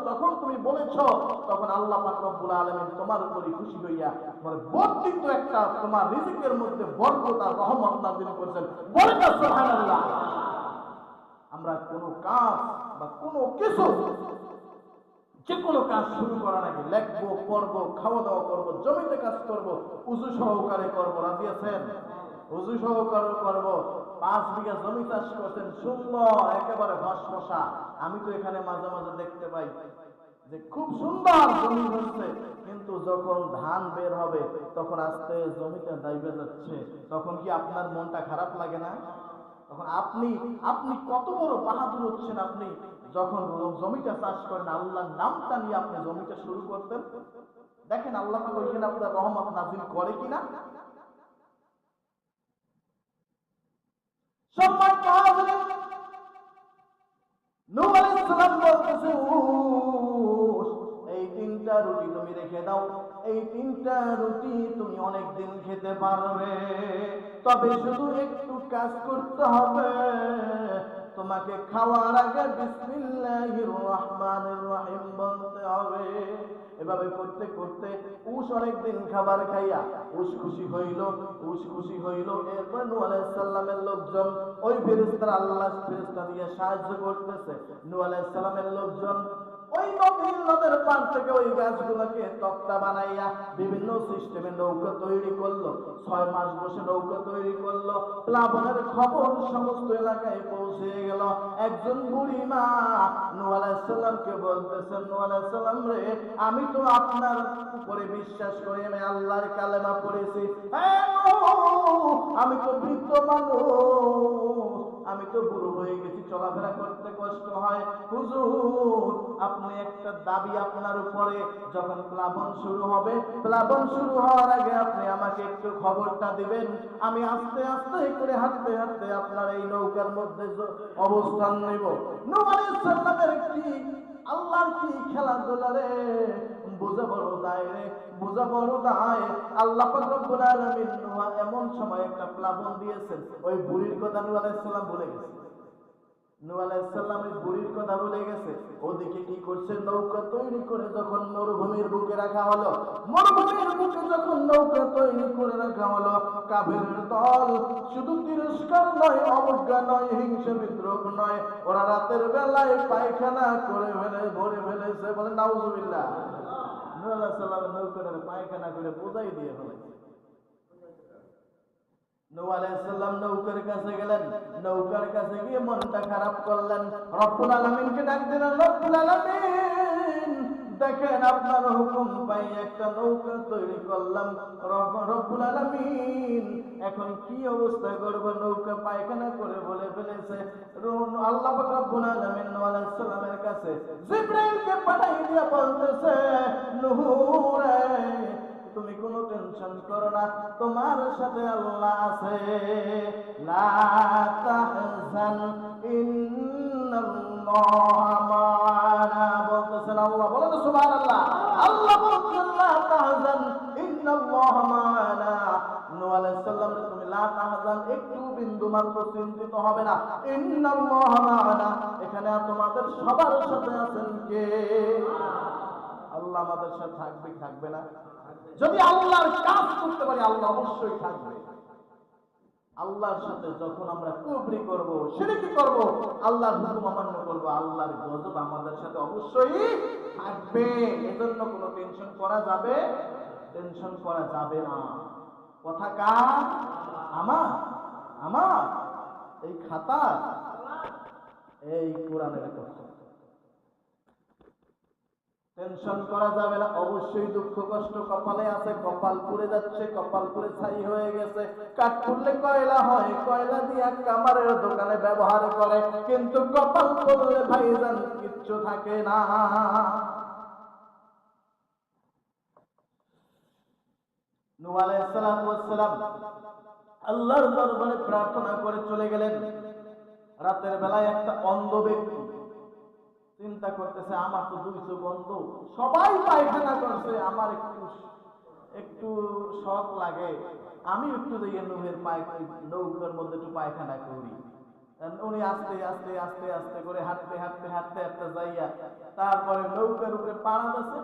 তখন তুমি বলেছো, তখন আল্লাহ পাক রব্বুল আলামিন তোমার উপরে খুশি হইয়া মানে বর্ধিত একটা তোমার রিজিকের মধ্যে বরকত আর রহমত নাযিল করেছেন। বলেন না সুবহানাল্লাহ। আমরা কোনো কাজ বা কোনো কিছু, যে কোনো কাজ শুরু করার আগে লেখবো, পড়বো, খাওয়া দাওয়া করবো, জমিতে কাজ করবো, উযু সহকারে করবো। রাজি আছেন? উযু সহকারে করবো। 5 বিঘা জমি চাষ করছেন, সুন্দর একেবারে ফসফসা। আমি তো এখানে মাঝে মাঝে দেখতে পাই যে খুব সুন্দর জমি হচ্ছে, কিন্তু যখন ধান বের হবে তখন আস্তে জমিটা দাইবে যাচ্ছে, তখন কি আপনার মনটা খারাপ লাগে না? তখন আপনি কত বড় বাহাদুর হচ্ছেন আপনি যখন জমিটা চাষ করেন, আল্লাহর নামটা নিয়ে আপনি জমিটা শুরু করতেন। দেখেন আল্লাহ পাক ওইখানে আপনার রহমত নাযিল করে কিনা। সম্মানিত হাজিরিন, নূহ আলাইহিস সালাম বলতেছে, এই 3টা রুটি তুমি রেখে দাও, এই 3টা রুটি তুমি অনেক দিন খেতে পারবে, তবে শুধু একটু কাজ করতে হবে, তোমাকে খাওয়ার আগে বিসমিল্লাহির রহমানির রহিম বলতে হবে। এভাবে করতে করতে উশ অনেকদিন খাবার খাইয়া উশ খুশি হইল। এরপর নূহ আলাইহিস সালামের লোকজন, ওই ফেরেশতারা, আল্লাহর ফেরেশতা দিয়ে সাহায্য করতেছে। নূহ আলাইহিস সালামের লোকজন ওই নদের পার থেকে ওই গাছগুলোকে তক্তা বানাইয়া বিভিন্ন সিস্টেমে নৌকা তৈরি করলো। 6 মাস বসে নৌকা তৈরি করলো। প্লাবনের খবর সমস্ত এলাকায় পৌঁছে গেল। একজন বুড়ি মা নূহ আলাইহিস সালামকে বলতেছেন, নূহ আলাইহিস সালাম রে, আমি তো আপনার উপরে বিশ্বাস করি, আমি আল্লাহর কালেমা পড়েছি, আমি তো বৃদ্ধ মানুষ, আমি তো বুড়ো হয়ে গেছি, চলাফেরা করতে কষ্ট হয়। হুজুর, আপনি একটা দাবি আপনার উপরে, যখন প্লাবন শুরু হবে, প্লাবন শুরু হওয়ার আগে আপনি আমাকে একটু খবরটা দিবেন, আমি আস্তে আস্তে করে হাঁটতে হাঁটতে আপনার এই নৌকার মধ্যে অবস্থান নেব। নূহ আলাইহিস সালামের কি আল্লাহর কি খেলাধুলা রে, বোঝা বড় দায় রে, বোঝা বড় দায়। আল্লাহ পাক রব্বুল আলামিন নূহ এমন সময় একটা প্লাবন দিয়েছেন, ওই বুড়ির কথা নূহ আলাইহিস সালাম ভুলে গেছে। নূহ আলাইহিস সালাম ওই বুড়ির কথা ভুলে গেছে। ওদিকে কি করছে, নৌকা তৈরি করে যখন মরুভূমির বুকে রাখা হলো, মরুভূমির বুকে যখন নৌকা তৈরি করে রাখা হলো, কাফেরের দল শুধু তিরস্কার নয়, অবজ্ঞা নয়, হিংসা বিদ্রোহ নয়, ওরা রাতের বেলায় পায়খানা করে ভরে ফেলেছে। বলে নাউজুবিল্লাহ। নূহ আলাইহিস সালাম নৌকার পায়খানা করে বোঝাই দিয়ে ফেলেছে। নূহ আলাইহিস সালাম নৌকার কাছে গেলেন, নৌকার কাছে গিয়ে মনটা খারাপ করলেন, রব্বুল আলামিনকে ডাক দিলেন, রব্বুল আলামিন দেখেন আপনার হুকুম পাই একটা নৌকা তৈরি করলাম, রব্বুল আলামিন এখন কি অবস্থা করব, নৌকা পায়খানা করে বলে ফেলেছে। আল্লাহ পাক রব্বুল আলামিন নূহ আলাইহিস সালামের কাছে জিবরাইলকে পাঠিয়ে দিয়ে বলতেছে, নূহ রে তুমি কোনো টেনশন করো না, তোমার সাথে আল্লাহ আছে। লা তাহজান ইন্নাল্লাহা মা'ানা। বলতেছেন আল্লাহ, বলেন তো সুবহানাল্লাহ। আল্লাহ বলছেন লা তাহজান ইন্নাল্লাহা মা'ানা। নূহ আলাইহিস সালাম তুমি লা তাহজান, একটু বিন্দু মাত্র চিন্তিত হবে না। ইন্নাল্লাহা মা'ানা, এখানে তোমাদের সবার সাথে আছেন কে? আল্লাহ আমাদের সাথে থাকবে, থাকবে না? যদি আল্লাহর কাজ করতে পারি আল্লাহ অবশ্যই থাকবে। আল্লাহর সাথে যখন আমরা কুফরি করব, শিরক করব, আল্লাহর হুকুম অমান্য করব, আল্লাহর গজব আমাদের সাথে অবশ্যই থাকবে। এজন্য কোনো টেনশন করা যাবে, টেনশন করা যাবে না। কথা কার? আমার, আমার এই খাতা, এই কোরআনের কথা। টেনশন করা যাবে না। অবশ্যই দুঃখ কষ্ট কপালে আছে, কপাল পুড়ে যাচ্ছে, কপাল পুড়ে ছাই হয়ে গেছে। কাঠ পুড়লে কয়লা হয়, কয়লা দিয়ে কামারের দোকানে ব্যবহার করে, কিন্তু কপাল পুড়লে ভাইজান কিচ্ছু থাকে না। নূহ আলাইহিস সালাম আল্লাহর দরবারে প্রার্থনা করে চলে গেলেন। রাতের বেলায় একটা অন্ধ ব্যক্তি চিন্তা করতেছে, আমার তো 2 চোখ অন্ধ, সবাই পায়খানা করছে, আমার একটু শখ লাগে, আমি একটু নূহের নৌকার মধ্যে একটু পায়খানা করি। উনি আস্তে আস্তে আস্তে আস্তে করে হাঁটতে হাঁটতে হাঁটতে হাঁটতে যাইয়া তারপরে নৌকার উপরে পাড়া আছে,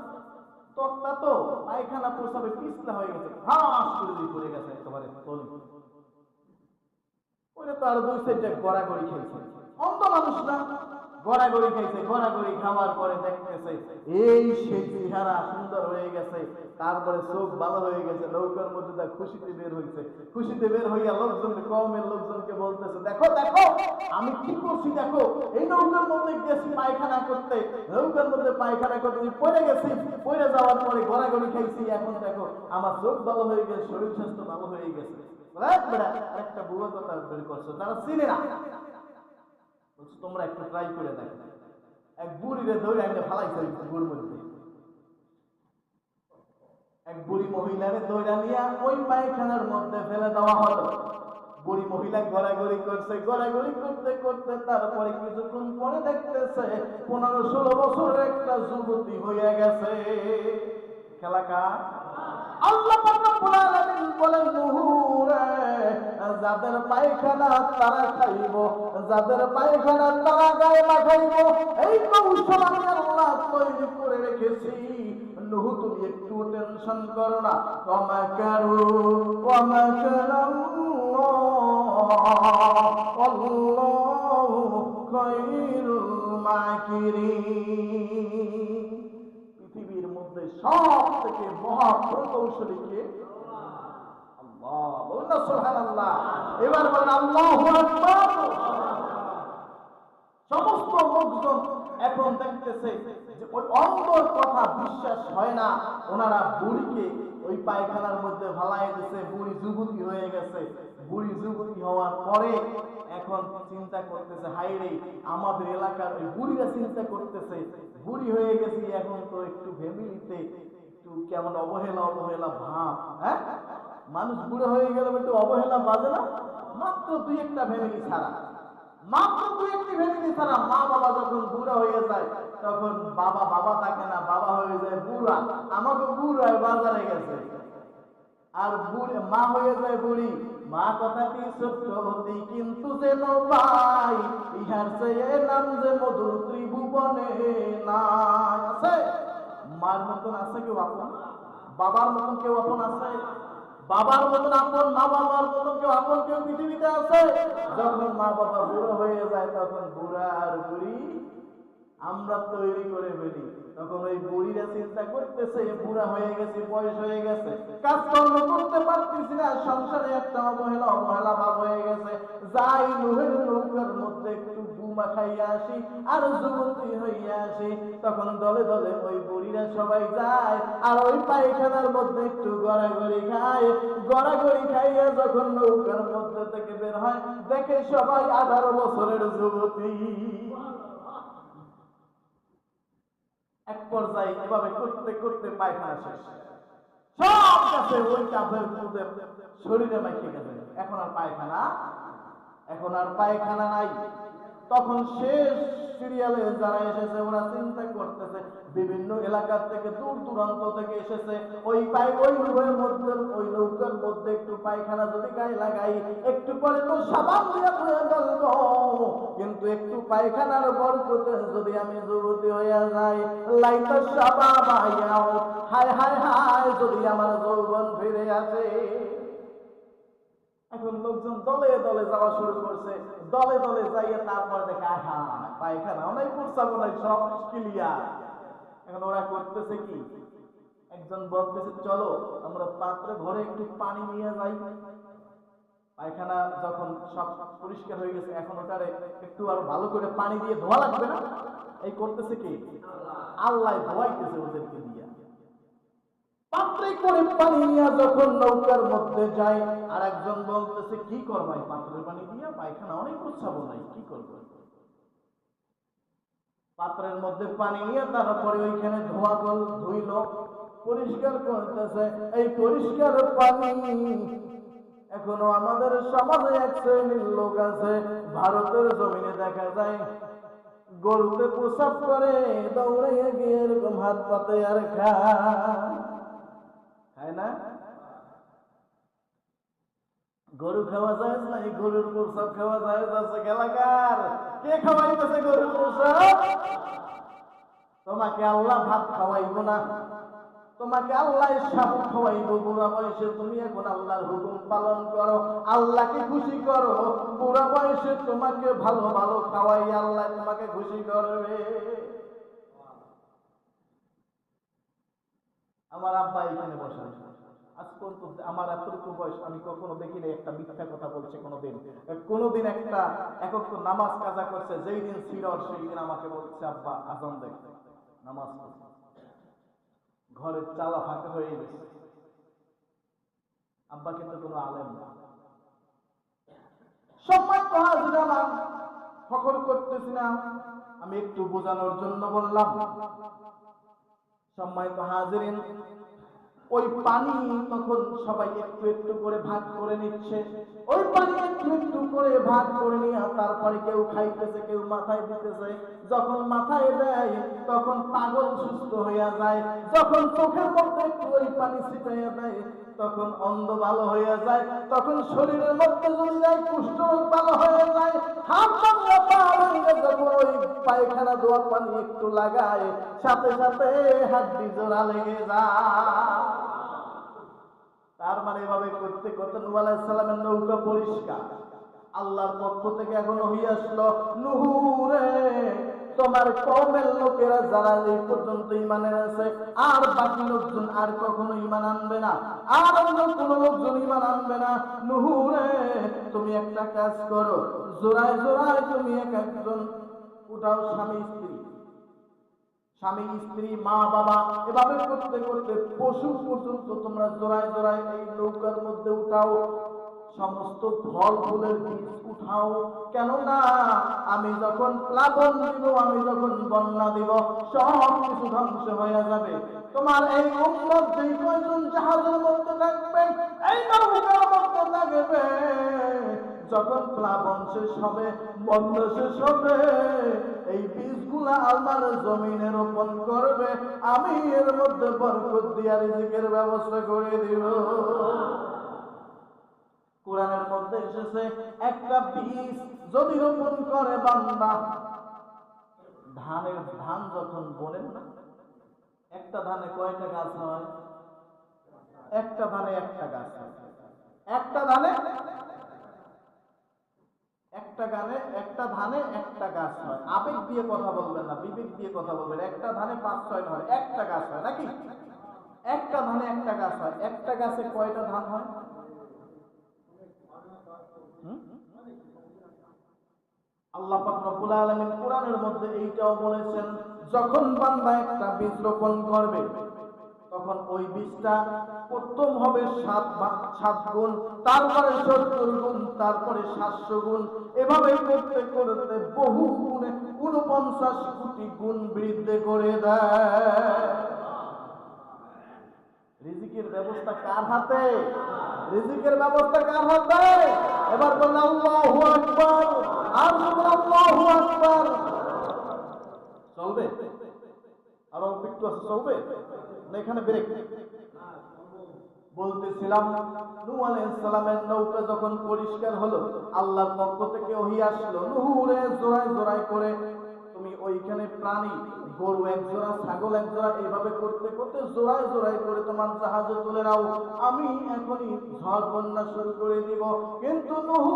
তক্তা তো পায়খানা প্রসাবে পিছলা হয়ে গেছে, ঘাস করে দিয়ে পড়ে গেছে একেবারে তলি। ওরে তো আরো 2-4টা গড়াগড়ি খেয়েছে, অন্ধ মানুষ না, গড়াগড়ি খাইছে। গড়াগড়ি খাওয়ার পরে দেখতেছে এই সেই চেহারা সুন্দর হয়ে গেছে, তারপরে চোখ ভালো হয়ে গেছে, নৌকার মধ্যে তার খুশিতে বের হয়েছে। খুশিতে বের হইয়া লোকজনকে, কওমের লোকজনকে বলতেছে, দেখো দেখো আমি কি করছি, দেখো এই নৌকার মধ্যে গেছি পায়খানা করতে, নৌকার মধ্যে পায়খানা করতে পড়ে গেছি, পড়ে যাওয়ার পরে গড়াগড়ি খাইছি, এখন দেখো আমার চোখ ভালো হয়ে গেছে, শরীর স্বাস্থ্য ভালো হয়ে গেছে। একটা বুয়া কথা বের করছো, তারা চিনে না। তোমরা একটু ট্রাই করে দেখো। এক বুড়িরে ধরে এনে ফালাইছে পুকুর মধ্যে, এক বুড়ি মহিলারে ধরে নিয়ে ওই পায়খানার মধ্যে ফেলে দেওয়া হলো। বুড়ি মহিলা গড়াগড়ি করছে, গড়াগড়ি করতে করতে তারপরে কিছুক্ষণ পরে দেখতেছে 15-16 বছরের একটা যুবতী হয়ে গেছে। খেলাকা আল্লাহ পাক রব্বুল আলামিন বলেন, নূহ রে যাদের পায়খানা তারা খাইব, যাদের পায়খানা তারা গায়ে মাখাইব, এই কৌশল আমি আল্লাহ তৈরি করে রেখেছি। নূহ তুমি একটু টেনশন করো না। ওয়া কারু ওয়া মাকারাল্লাহ আল্লাহু খায়রুল মাকিরিন। পৃথিবীর মধ্যে সব থেকে মহা প্রকৌশলী কে? আল্লাহ। বলুন না সুবহানাল্লাহ। এবার বলেন আল্লাহু আকবার। সমস্ত লোকজন এখন দেখতেছে যে ওই অন্ধর কথা বিশ্বাস হয় না, ওনারা বুড়িকে ওই পায়খানার মধ্যে ভালাই দিছে, বুড়ি যুবতী হয়ে গেছে। বুড়ি যুবতী হওয়ার পরে এখন চিন্তা করতেছে, হাই রে আমাদের এলাকার ওই বুড়িরা চিন্তা করতেছে বুড়ি হয়ে গেছি, এখন তো একটু ফ্যামিলিতে একটু কেমন অবহেলা অবহেলা ভাব। হ্যাঁ, মানুষ বুড়ো হয়ে গেলে একটু অবহেলা বাজে না? মাত্র দুই একটা ফ্যামিলি ছাড়া, মাত্র দুই একটি ফ্যামিলি ছাড়া মা বাবা যখন বুড়া হয়ে যায় তখন বাবা বাবা থাকে না, বাবা হয়ে যায় বুড়া। আমাকে বুড়ায় বাজারে গেছে, আর বুড়ি মা হয়ে যায় বুড়ি। মা কথাটি সত্য হতি কিন্তু যেন ভাই, ইহার চেয়ে নাম যে মধুর ত্রিভুবনে নাই। আছে মার মতন আছে কেউ আপন? বাবার মতন কেউ আপন আছে? বাবার মতন আপন, মা বাবার মতন কেউ আপন কেউ পৃথিবীতে আছে? যখন মা বাবা বুড়ো হয়ে যায় তখন বুড়া আর বুড়ি আমরা তৈরি করে ফেলি। তখন ওই বুড়িরা চিন্তা করতেছে বুড়া হয়ে গেছে, বয়স হয়ে গেছে, কাজকর্ম করতে পারতেছি না, সংসারে একটা অবহেলা অবহেলা ভাব হয়ে গেছে, যাই নুহের নৌকার মধ্যে একটু বুমা খাইয়া আসি আর যুবতী হইয়া আসি। তখন দলে দলে ওই বুড়িরা সবাই যায় আর ওই পায়খানার মধ্যে একটু গড়াগড়ি খায়। গড়াগড়ি খাইয়া যখন নৌকার মধ্যে থেকে বের হয় দেখে সবাই 18 বছরের যুবতী। এক পর্যায়ে এভাবে করতে করতে পায়খানা শেষ, সব কাছে ওই কাপের মধ্যে শরীরে মাইকে গেছে। এখন আর পায়খানা, এখন আর পায়খানা নাই। তখন শেষ সিরিয়ালে যারা এসেছে ওরা চিন্তা করতেছে, বিভিন্ন এলাকার থেকে দূর দূরান্ত থেকে এসেছে, ওই নৌকার মধ্যে ওই নৌকার মধ্যে একটু পায়খানা যদি গায়ে লাগাই একটু পরে তো সাবান দিয়ে ধুয়ে ফেলবো, কিন্তু একটু পায়খানার বরকতে যদি আমি যুবতী হইয়া যাই, লাইতা সাবাব আইয়াও, হায় হায় হায় যদি আমার যৌবন ফিরে আসে। এখন লোকজন দলে দলে যাওয়া শুরু করছে, দলে দলে যাইয়া তারপর দেখে পায়খানা অনেক প্রস্তাব নাই, সব ক্লিয়ার। এখন ওরা করতেছে কি, একজন বলতেছে চলো আমরা পাত্রে ভরে একটু পানি নিয়ে যাই। পায়খানা যখন সব পরিষ্কার হয়ে গেছে এখন ওটারে একটু আরো ভালো করে পানি দিয়ে ধোয়া লাগবে না? এই করতেছে কি? আল্লাহ ধোয়াইতেছে ওদেরকে দিয়া। পাত্রে করে পানি নিয়ে যখন নৌকার মধ্যে যায় আর একজন বলতেছে কি করবাই পাত্রের পানি দিয়া, পায়খানা অনেক উৎসাহ নাই, কি করবো? পাত্রের মধ্যে পানি নিয়ে তারপরে ওইখানে ধোয়া জল ধুইল, পরিষ্কার করতেছে। এই পরিষ্কার পানি এখনো আমাদের সমাজে এক শ্রেণীর লোক আছে, ভারতের জমিনে দেখা যায় গরুতে প্রসাব করে দৌড়ে গিয়ে এরকম হাত পাতে আর খায় না? গরু খাওয়া যায় না, গরুর প্রসাব খাওয়া যায় আছে? এলাকার কে খাওয়াইতেছে গরুর প্রসাব? তোমাকে আল্লাহ ভাত খাওয়াইব না, তোমাকে আল্লাহ সাবু খাওয়াইব। বুড়া বয়সে তুমি এখন আল্লাহর হুকুম পালন করো, আল্লাহকে খুশি করো। বুড়া বয়সে তোমাকে ভালো ভালো খাওয়াই আল্লাহ তোমাকে খুশি করবে। আমার আব্বা এখানে বসে আজ পর্যন্ত আমার এতটুকু বয়স আমি কখনো দেখি নাই একটা মিথ্যা কথা বলছে কোনোদিন একটা একক নামাজ কাজা করছে। যেই দিন ছিল সেই দিন আমাকে বলছে আব্বা আজান দেখ, নামাজ ঘরের চালা ফাঁকা হয়ে গেছে। আব্বা কিন্তু কোনো আলেম না। সম্মান তো হাজিরা না, ফখর করতেছি না, আমি একটু বোঝানোর জন্য বললাম। সম্মানিত হাজিরিন, ওই পানি তখন সবাই একটু একটু করে ভাগ করে নিচ্ছে। ওই পানি একটু একটু করে ভাগ করে নিয়ে তারপরে কেউ খাইতেছে, কেউ মাথায় দিতেছে। যখন মাথায় দেয় তখন পাগল সুস্থ হইয়া যায়, যখন চোখের মধ্যে একটু ওই পানি ছিটাইয়া দেয় তখন অন্ধ ভালো হইয়া যায়, তখন শরীরের মধ্যে যদি যায় কুষ্ঠরোগ ভালো হয়ে যায়, হাত ভাঙা পা ভাঙা যখন ওই পায়খানা ধোয়া পানি একটু লাগায় সাথে সাথে হাড্ডি জোড়া লেগে যায়। তার মানে এভাবে করতে করতে নূহ আলাইহিস সালামের নৌকা পরিষ্কার, আল্লাহর পক্ষ থেকে এখন ওহী আসলো, নূহ রে তোমার কওমের লোকেরা যারা এই পর্যন্ত ঈমানে আছে আর বাকি লোকজন আর কখনো ঈমান আনবে না, আর অন্য কোনো লোকজন ঈমান আনবে না। নূহ রে তুমি একটা কাজ করো, জোড়ায় জোড়ায় তুমি একজন উঠাও, স্বামী স্ত্রী মা বাবা এভাবে করতে করতে পশু পর্যন্ত তোমরা জোড়ায় জোড়ায় এই নৌকার মধ্যে উঠাও। সমস্ত ফল ফুলের বীজ উঠাও, কেননা আমি যখন প্লাবন দিব, আমি যখন বন্যা দিব, সব কিছু ধ্বংস হয়ে যাবে। তোমার এই উম্মত যেই কয়জন জাহাজের মধ্যে থাকবে, এই নৌকার মধ্যে থাকবে, যখন প্লাবন শেষ হবে, বন্যা শেষ হবে, এই বীজগুলা আমার জমিনে রোপণ করবে, আমি এর মধ্যে বরকত দিয়া রিজিকের ব্যবস্থা করে দিব। কোরআনের মধ্যে এসেছে একটা বীজ যদি রোপণ করে বান্দা, ধান যখন বোনেন না, একটা ধানে কয়টা গাছ হয়? একটা ধানে একটা গাছ হয়। একটা ধানে একটা ধানে একটা গাছ হয়। আবেগ দিয়ে কথা বলবেন না, বিবেক দিয়ে কথা বলবেন। একটা ধানে 5-6 হয়, একটা গাছ হয় নাকি? একটা ধানে একটা গাছ হয়। একটা গাছে কয়টা ধান হয়? আল্লাহ পাক রব্বুল আলামিন কোরআনের মধ্যে এইটাও বলেছেন, যখন বান্দা একটা বীজ রোপণ করবে, তখন ওই বীজটা প্রথম হবে 7 গুণ, তারপরে 70 গুণ, তারপরে 700 গুণ, এভাবে করতে করতে বহু গুণে 49 কোটি গুণ বৃদ্ধি করে দেয়। রিজিকের ব্যবস্থা কার হাতে? রিজিকের ব্যবস্থা কার হাতে? এবার বললাম আল্লাহু আকবার, আর আল্লাহু আকবার। চলবে? আর অল্প একটু আছে, চলবে না? এখানে ব্রেক। বলতেছিলাম, নূহ আলাইহিস সালামের নৌকা যখন পরিষ্কার হলো, আল্লাহর পক্ষ থেকে ওহী আসলো, নূরে জোড়ায় জোড়ায় করে তুমি ওইখানে প্রাণী, গরু এক জোড়া, ছাগল এক জোড়া, এইভাবে করতে করতে জোড়ায় জোড়ায় করে তোমার জাহাজে তুলে নাও, আমি এখনই ঝড় বন্যা শুরু করে দিব। কিন্তু নূহ,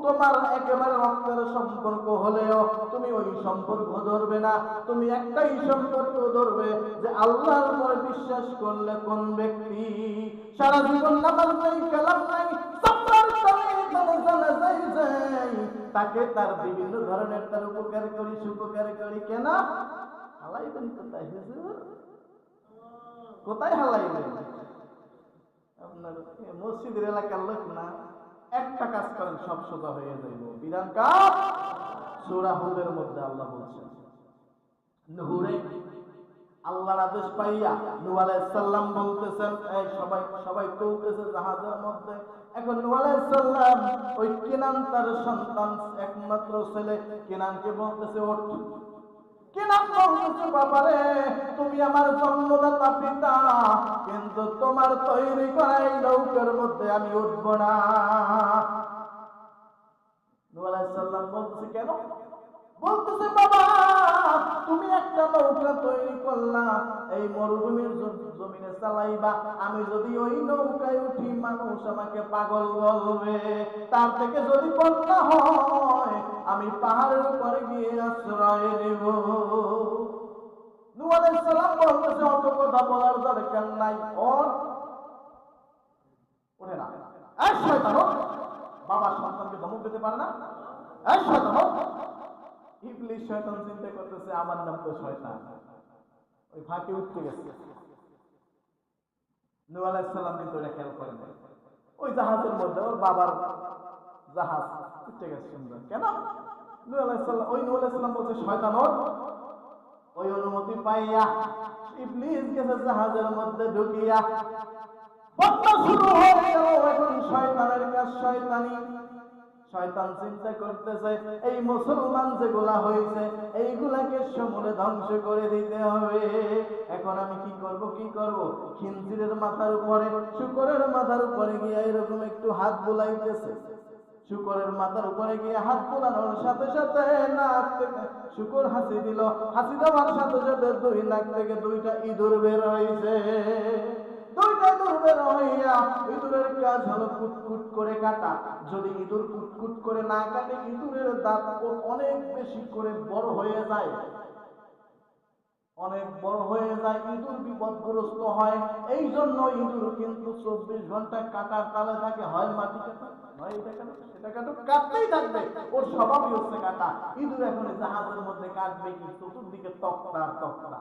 তোমার একেবারে রক্তের সম্পর্ক হলেও তুমি ওই সম্পর্ক ধরবে না, তুমি একটাই সম্পর্ক ধরবে, যে আল্লাহর উপরে বিশ্বাস করলে কোন ব্যক্তি সারা জীবন নামাজ নাই, কালাম নাই, তাকে তার বিভিন্ন ধরনের তার উপকার করি, সুপকার করি, কেন হালাইবেন কোথায়? হুজুর কোথায় হালাইবেন? আপনার মসজিদের এলাকার লোক না, একটা কাজ করেন সব সোজা হয়ে যাইব। বিধান কাজ সূরা হুদের মধ্যে আল্লাহ বলছেন, নূরে আল্লাহর আদেশ পাইয়া নূহ আলাইহিস সালাম বলতেছেন, এই সবাই চলতেছে জাহাজের মধ্যে। এখন নূহ আলাইহিস সালাম ওই কেনান, তার সন্তান একমাত্র ছেলে কেনানকে বলতেছে, ওঠ। কেনান বলতেছে, বাবারে তুমি আমার জন্মদাতা পিতা, কিন্তু তোমার তৈরি করা এই নৌকার মধ্যে আমি উঠবো না। নূহ আলাইহিস সালাম বলতেছে, কেন? বলতেছে, বাবা তুমি একটা নৌকা তৈরি করলা, এই মরুভূমির জমিনে চালাইবা, আমি যদি ওই নৌকায় উঠি মানুষ আমাকে পাগল বলবে, তার থেকে যদি বন্যা হয় আমি পাহাড়ের উপরে গিয়ে আশ্রয় নেব। নূহ আলাইহিস সালাম বলতেছে, অত কথা বলার দরকার নাই, ওঠে না। এই শয়তান, বাবা সন্তানকে ধমক দিতে পারে না? এই শয়তান। ইবলিস শয়তান চিন্তা করতেছে, আমার নাম তো শয়তান, ওই ফাঁকে উঠতে গেছে। নূহ আলাইহিস সালাম কিন্তু এটা খেয়াল করেন, ওই জাহাজের মধ্যে ওর বাবার জাহাজ উঠতে গেছে সুন্দর। কেন? নূহ আলাইহিস সালাম বলছে, শয়তান ওঠ। ওই অনুমতি পাইয়া ইবলিস গেছে জাহাজের মধ্যে ঢুকিয়া, বন্যা শুরু হয়ে গেল। এখন শয়তানের কাজ শয়তানি। শয়তান চিন্তা করতেছে, এই মুসলমান যেগুলা হয়েছে এইগুলাকে সমূলে ধ্বংস করে দিতে হবে। এখন আমি কি করব? খিনজিরের মাথার উপরে, শুকরের মাথার উপরে গিয়ে এরকম একটু হাত বুলাইতেছে। শুকরের মাথার উপরে গিয়ে হাত বুলানোর সাথে সাথে নাক থেকে শুকর হাসি দিল, হাসি দেওয়ার সাথে সাথে দুই নাক থেকে 2টা ইঁদুর বের হয়েছে। 2টা ইঁদুর বের হইয়া, ইঁদুরের কাজ হলো কুটকুট করে কাটা। যদি ইঁদুর কুটকুট করে না কাটে, ইঁদুরের দাঁত অনেক বেশি করে বড় হয়ে যায়, অনেক বড় হয়ে যায়, ইঁদুর বিপদগ্রস্ত হয়। এই জন্য ইঁদুর কিন্তু 24 ঘন্টা কাটার তালে থাকে, হয় মাটি কাটা, নয় এটা কাটা, সেটা কাটা, কাটতেই থাকবে। ওর স্বভাবই হচ্ছে কাটা। ইঁদুর এখন জাহাজের মধ্যে কাটবে কি? চতুর্দিকে তক্তা তক্তা।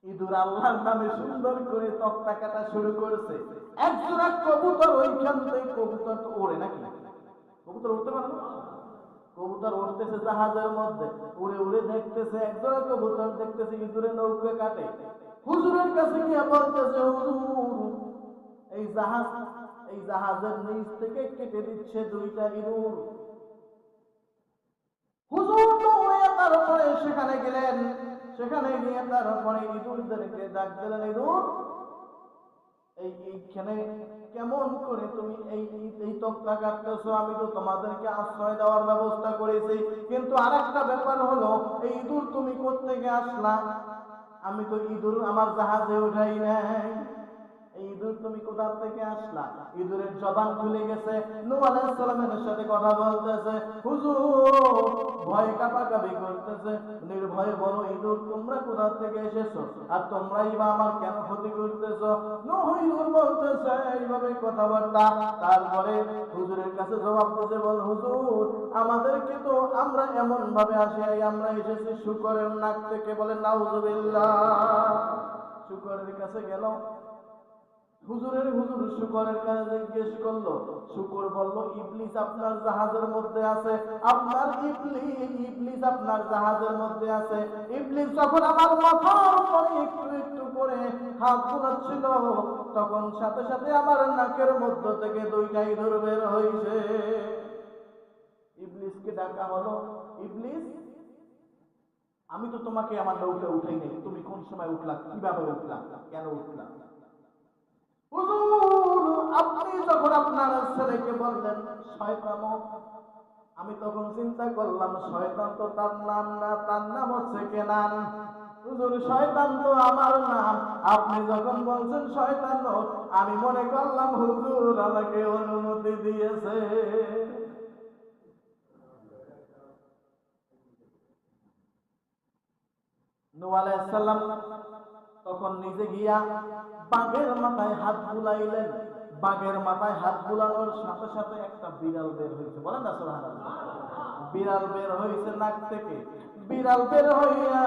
ইঁদুর আল্লাহর নামে সুন্দর করে তক্তা কাটা শুরু করেছে। একজোড়া কবুতর ওইখান থেকে, কবুতর তো ওড়ে নাকি, কবুতর উঠতে পারে না, কবুতর উঠতেছে জাহাজের মধ্যে, উড়ে উড়ে দেখতেছে একজোড়া কবুতর দেখতেছে ইঁদুরে নৌকা কাটে। হুজুরের কাছে গিয়ে বলতেছে, হুজুর এই জাহাজের নিচ থেকে কেটে দিচ্ছে দুইটা ইঁদুর। হুজুর দৌড়ে তারপরে সেখানে গেলেন, সেখানে গিয়ে তারপরে ইঁদুরদেরকে ডাক দিলেন, ইঁদুর এইখানে কেমন করে তুমি এই তক্তা কাটতেছো? আমি তো তোমাদেরকে আশ্রয় দেওয়ার ব্যবস্থা করেছি, কিন্তু আরেকটা ব্যাপার হলো, এই ইঁদুর তুমি কোত্থেকে আসলা? আমি তো ইঁদুর আমার জাহাজে উঠাই নাই, এই ইঁদুর তুমি কোথা থেকে আসলা? ইঁদুরের জবান খুলে গেছে, নূহ আলাইহিস সালামের সাথে কথা বলতেছে। হুজুর ভয় কাঁপাকাঁপি করতেছে, নির্ভয়ে বলো ইঁদুর তোমরা কোথা থেকে এসেছো, আর তোমরাই বা আমার কেন ক্ষতি করতেছো? নূহ ইঁদুর বলতেছে এইভাবে কথাবার্তা। তারপরে হুজুরের কাছে জবাব দিতে বল, হুজুর আমাদেরকে তো আমরা এমন ভাবে আসি, আমরা এসেছি শুকরের নাক থেকে। বলেন নাউজুবিল্লাহ। শুকরের কাছে গেল, হুজুর শুকরের কাছে জিজ্ঞেস করলো। শুকর বলল, ইবলিস আপনার জাহাজের মধ্যে আছে, আপনার ইবলিস আপনার জাহাজের মধ্যে আছে। ইবলিস যখন আমার মাথার উপরে একটু একটু করে হাত বুলাচ্ছিল, তখন সাথে সাথে আমার নাকের মধ্য থেকে দুইটা ইঁদুর বের হয়েছে। ইবলিসকে ডাকা হলো, ইবলিস আমি তো তোমাকে আমার নৌকা উঠাই নাই, তুমি কোন সময় উঠলা, কিভাবে উঠলা, কেন উঠলা? হুজুর আপনি যখন আপনার ছেলেকে বললেন শয়তান, আমি তখন চিন্তা করলাম শয়তান তো তার নাম না, তার নাম হচ্ছে কেনান। হুজুর শয়তান তো আমার নাম, আপনি যখন বলছেন শয়তান, আমি মনে করলাম হুজুর আমাকে অনুমতি দিয়েছে। নূহ আলাইহিস সালাম তখন নিজে গিয়া বাঘের মাথায় হাত বুলাইলেন। বাঘের মাথায় হাত বুলানোর সাথে সাথে একটা বিড়াল বের হয়েছে। বলেন না সুবহানাল্লাহ। বিড়াল বের হয়েছে নাক থেকে। বিড়াল বের হইয়া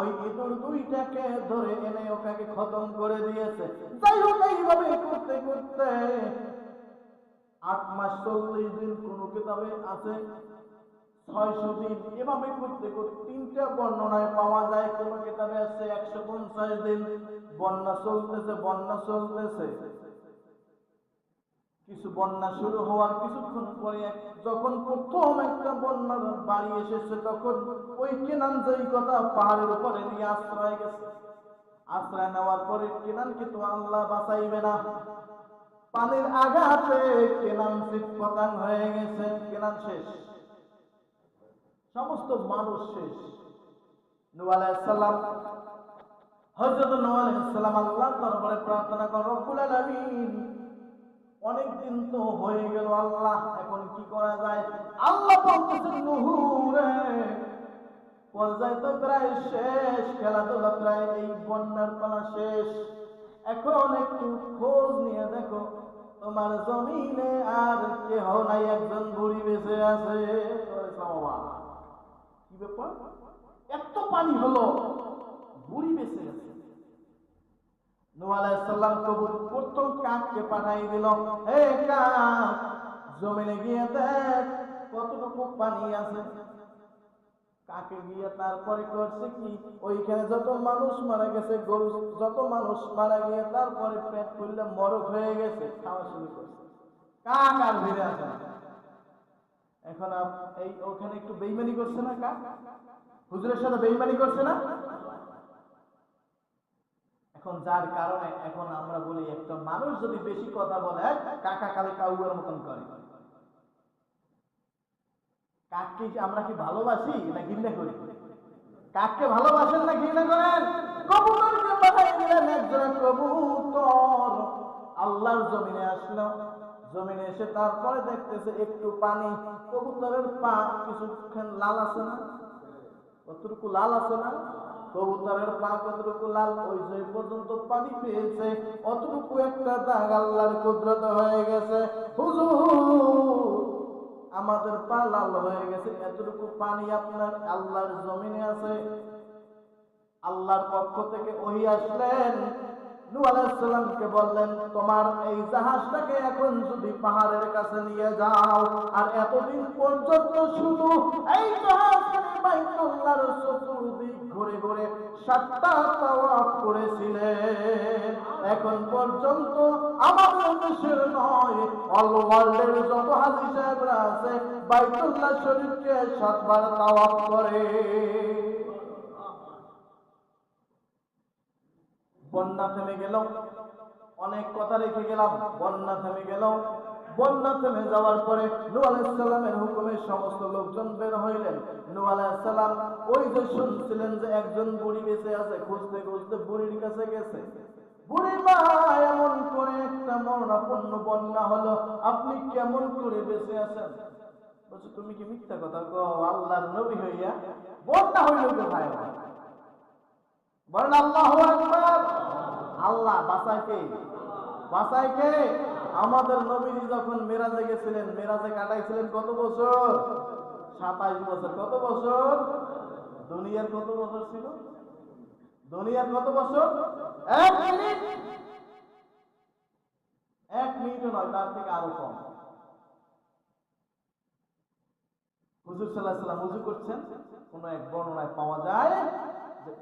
ওই ইঁদুর দুইটাকে ধরে এনে ওটাকে খতম করে দিয়েছে। যাই হোক এইভাবে করতে করতে 8 মাস 40 দিন, কোন কিতাবে আছে 600 দিন, এভাবে করতে করতে 3টা বর্ণনায় পাওয়া যায়। কোন কিতাবে আছে 150 দিন। বন্যা চলতেছে। কিছু বন্যা শুরু হওয়ার কিছুক্ষণ পরে যখন প্রথম একটা বন্যার বাড়ি এসেছে, তখন ওই কেনান যেই কথা পাহাড়ের উপরে নিয়ে আশ্রয় গেছে। আশ্রয় নেওয়ার পরে কেনানকে তো আল্লাহ বাঁচাইবে না। পানির আঘাতে কেনান চিৎপটাং হয়ে গেছে, কেনান শেষ, সমস্ত মানুষ শেষ। নূহ আলাইহিস সালাম, হযরত নূহ আলাইহিস সালাম আল্লাহর দরবারে প্রার্থনা করেন, রব্বুল আলামিন অনেক দিন তো হয়ে গেল আল্লাহ, এখন কি করা যায়? আল্লাহ বলতেছেন, নূহ রে পর্যায় তো প্রায় শেষ, খেলাধুলা প্রায়, এই বন্যার পালা শেষ। এখন একটু খোঁজ নিয়ে দেখো তোমার জমিনে আর কেহ নাই, একজন বুড়ি বেঁচে আছে। কি ব্যাপার, এত পানি হলো, বুড়ি বেঁচে আছে। নূহ আলাইহিস সালাম প্রথম কাককে পাঠাই দিল, হে কাক জমিনে গিয়ে দেখ কতটুকু পানি আছে। কাকে গিয়ে তারপরে করছে কি, ওইখানে যত মানুষ মারা গেছে, গরু যত মানুষ মারা গিয়ে তারপরে পেট ফুললে মরক হয়ে গেছে, খাওয়া শুরু করছে। কাক আর ভিড়ে আসে না। এখন এই ওখানে একটু বেইমানি করছে না কাক, হুজুরের সাথে বেইমানি করছে না। এখন যার কারণে এখন আমরা বলি, একটা মানুষ যদি বেশি কথা বলে কাকা কালে কাউয়ের মতন করে। কাককে আমরা কি ভালোবাসি না ঘৃণা করি? কাককে ভালোবাসেন না ঘৃণা করেন? কবুতরকে পাঠাই দিলেন, একজন কবুতর আল্লাহর জমিনে আসলো। জমিনে এসে তারপরে দেখতেছে একটু পানি, কবুতরের পা কিছুক্ষণ লাল আছে না, কতটুকু লাল আছে না, কবুতরের পা কতটুকু লাল, ওই যে পর্যন্ত পানি পেয়েছে অতটুকু একটা দাগ আল্লাহর কুদরত হয়ে গেছে। হুজুর আমাদের পা লাল হয়ে গেছে, এতটুকু পানি আপনার আল্লাহর জমিনে আছে। আল্লাহর পক্ষ থেকে ওহী আসলেন, নূহ আলাইহিস সালামকে বললেন, তোমার এই জাহাজটাকে এখন যদি পাহাড়ের কাছে নিয়ে যাও, আর এতদিন পর্যন্ত শুধু এই জাহাজখানে বাইতুল্লাহর চতুর্দিক ঘুরে ঘুরে 7টা তাওয়াফ করেছিলেন, এখন পর্যন্ত আমাদের দেশের নয়, অল ওয়ার্ল্ডের যত হাজী সাহেবরা আছে বাইতুল্লাহ শরীফকে 7বার তাওয়াফ করে। বন্যা থেমে গেল, অনেক কথা রেখে গেলাম। বন্যা থেমে গেল, বন্যা থেমে যাওয়ার পরে নূহ আলাইহিস সালামের হুকুমে সমস্ত লোকজন বের হইলেন। নূহ আলাইহিস সালাম ওই যে শুনছিলেন যে একজন বুড়ি বেঁচে আছে, খুঁজতে খুঁজতে বুড়ির কাছে গেছে। বুড়ি মা, এমন করে একটা মরণাপন্ন বন্যা হলো, আপনি কেমন করে বেঁচে আছেন? বলছে, তুমি কি মিথ্যা কথা কও? আল্লাহর নবী হইয়া বন্যা হইল কোথায়? বলেন আল্লাহু আকবার। আল্লাহ বাঁচায় কে? বাঁচায় কে? আমাদের নবীজি যখন মেরাজে গেছিলেন, মেরাজে কাটাইছিলেন কত বছর? 27 বছর। কত বছর? দুনিয়ার কত বছর ছিল? দুনিয়ার কত বছর? 1 মিনিট। 1 মিনিটও নয়, তার থেকে আরো কম। হুজুর সাল্লাল্লাহু আলাইহি ওয়াসাল্লাম ওযু করছেন, কোন এক বর্ণনায় পাওয়া যায় যে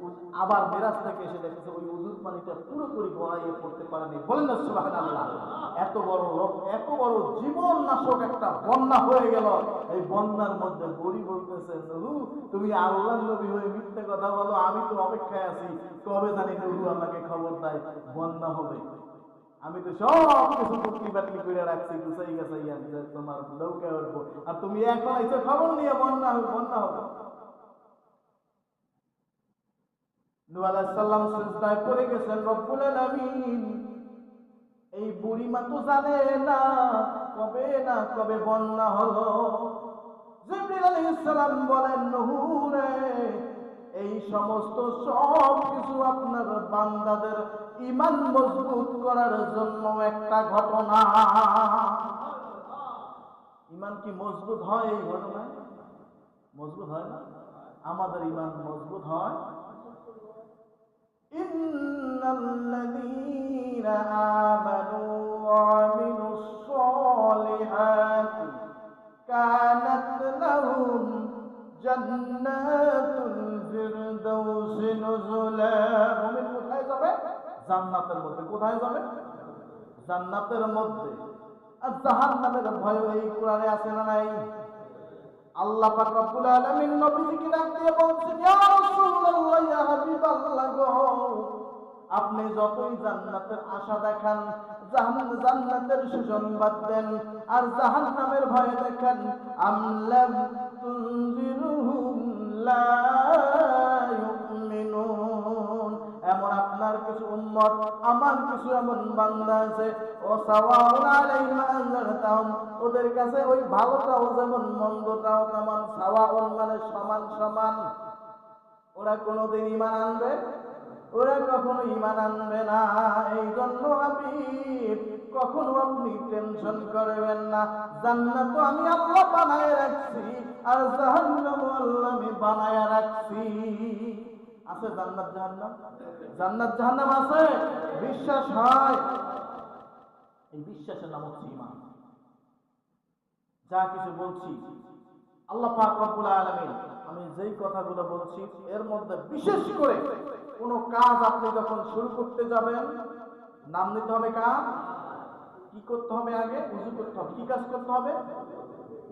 আবার মেরাজ থেকে এসে দেখেছে ওই ওযুর পানিটা পুরোপুরি গড়াইয়ে পড়তে পারেনি। বলেন না সুবহানাল্লাহ। এত বড় জীবন নাশক একটা বন্যা হয়ে গেল। এই বন্যার মধ্যে বুড়ি বলতেছে, নূহ তুমি আল্লাহর নবী হয়ে মিথ্যা কথা বলো, আমি তো অপেক্ষায় আছি কবে জানি নূহ আমাকে খবর দেয় বন্যা হবে। আমি তো সব কিছু টুকলি বাটলি করে রাখছি, গুছাই গাছাইয়া তোমার নৌকা উঠবো, আর তুমি এখন এসে খবর নিয়ে বন্যা হবে। নূহ আলাইহিস সালাম সিজদায় পড়ে গেছেন। রব্বুল আলামিন এই বুড়ি মা তো জানে না কবে বন্যা হলো। জিবরিল আলাইহিস সালাম বলেন, নূহ রে, এই সমস্ত সব কিছু আপনার বান্দাদের ঈমান মজবুত করার জন্য একটা ঘটনা। ঈমান কি মজবুত হয় এই ঘটনায়? মজবুত হয় না? আমাদের ঈমান মজবুত হয়। ইন্নাল্লাযীনা আমানু ওয়া আমিলুস সালিহাতি কানাত লাহুম জান্নাতুল ফিরদাউসি নুজুলা। মুমিন কোথায় যাবে? জান্নাতের মধ্যে। কোথায় যাবে? জান্নাতের মধ্যে। আর জাহান্নামের ভয় এই কোরআনে আছে না নাই? আল্লাহ পাক রব্বুল আলামিন নবীজিকে ডাক দিয়ে বলছেন, ইয়া রাসূলুল্লাহ, ইয়া হাবিবাল্লাহ গো, আপনি যতই জান্নাতের আশা দেখান, জান্নাতের সুসংবাদ দেন, আর জাহান্নামের ভয় দেখান, আমলাম তুনজিরুহুম লা ইউমিনুন। এমন আপনার কিছু উম্মত, আমার কিছু এমন বান্দা আছে, ও সাওয়াউন আলাইহিম আনজারতাহুম, ওদের কাছে ওই ভালোটাও যেমন মন্দটাও তেমন, সাওয়াউন মানে সমান সমান। ওরা কোনোদিন ঈমান আনবে? ওরা কখনো ঈমান আনবে না। এই জন্য হাবিব, কখনো আপনি টেনশন করবেন না। জান্নাত আমি আল্লাহ বানায় রাখছি, আর জাহান্নাম আল্লাহ আমি বানায় রাখছি। আছে জান্নাত জাহান্নাম? জান্নাত জাহান্নাম আছে, বিশ্বাস হয়। এই বিশ্বাসের নাম হচ্ছে ঈমান। যা কিছু বলছি আল্লাহ পাক রব্বুল আলামিন, আমি যেই কথাগুলো বলছি এর মধ্যে বিশেষ করে কোন কাজ আপনি যখন শুরু করতে যাবেন, নাম নিতে হবে কাজ। কি করতে হবে? আগে উযু করতে হবে। কি কাজ করতে হবে?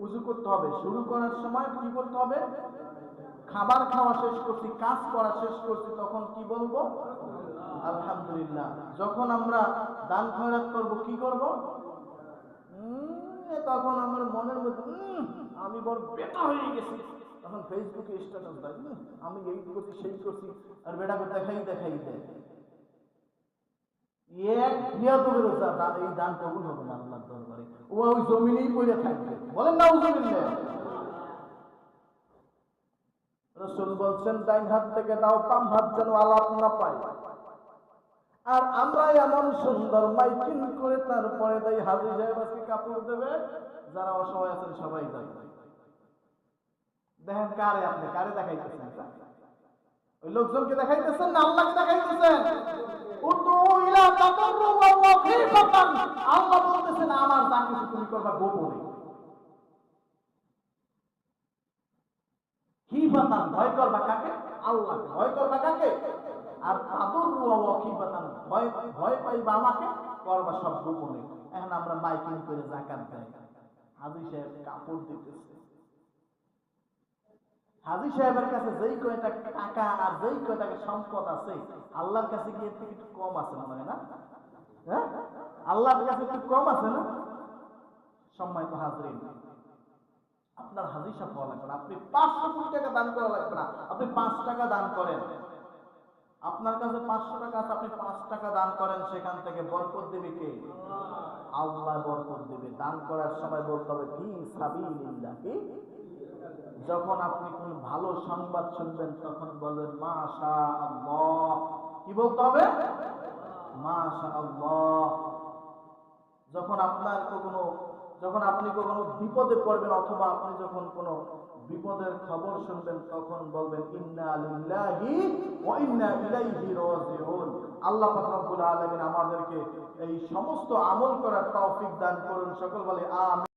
উযু করতে হবে। শুরু করার সময় কি করতে হবে? খাবার খাওয়া শেষ করছি, কাজ করা শেষ করছি, তখন কি বলবো? আলহামদুলিল্লাহ। যখন আমরা দান খয়রাত করব, কি করব? তখন আমার মনের মধ্যে আমি বড় বেটা হয়ে গেছি, তখন ফেসবুকে স্ট্যাটাস দেয়, আমি এই করছি সেই করছি, আর বেটাকে দেখাই দেয়। এক নিয়তের এই দান কবুল হবে না আল্লাহর দরবারে, ও ওই জমিনেই পড়ে থাকবে। বলেন না উজুবিল্লাহ। রাসূল বলছেন, ডাইন হাত থেকে দাও, বাম হাত যেন আলাপ না পায়। আর আমরা এমন সুন্দর মাইকিং করে তারপরে তাই হাজী সাহেব আজকে কাপড় দেবে, যারা অসহায় আছেন সবাই যাবে। দেখেন কারে আপনি কারে দেখাইতেছেন? ওই লোকজনকে দেখাইতেছেন না আল্লাহকে দেখাইতেছেন? উদু ইলা তাদাররুআন ওয়া খিফাতান, আল্লাহ বলতেছেন আমার যা কিছু তুমি করবা গোপনে। খিফাতান, ভয় করবা কাকে? আল্লাহকে। ভয় করবা কাকে? আর তাদাররুআন ওয়া খিফাতান, ভয় ভয় পাইবা আমাকে, করবা সব গোপনে। এখন আমরা মাইকিং করে যাকাত দেই, হাজী সাহেব কাপড় দিতেছে, হাজী সাহেবের কাছে যেই কয়টা টাকা আর যেই কয়টা সম্পদ আছে আল্লাহর কাছে গিয়ে থেকে একটু কম আছে মনে হয় না? হ্যাঁ, আল্লাহর কাছে একটু কম আছে না? সম্মানিত হাজরিন, আপনার হাজী সাহেব হওয়া লাগবে না, আপনি 500 কোটি টাকা দান করা লাগবে না, আপনি 5 টাকা দান করেন। আপনার কাছে 500 টাকা আছে, আপনি 5 টাকা দান করেন, সেখান থেকে বরকত দেবে কে? আল্লাহ বরকত দেবে। দান করার সময় বলতে হবে ফি সাবিলিল্লাহ। কি? যখন আপনি কোন ভালো সংবাদ শুনবেন তখন বলবেন মাশাআল্লাহ। কি বলতে হবে? মাশাআল্লাহ। যখন আপনি কখনো বিপদে পড়বেন অথবা আপনি যখন কোনো বিপদের খবর শুনবেন তখন বলবেন ইন্না লিল্লাহি ওয়া ইন্না ইলাইহি রাজিউন। আল্লাহ পাক রব্বুল আলামিন আমাদেরকে এই সমস্ত আমল করার তৌফিক দান করুন। সকল বলে আমিন।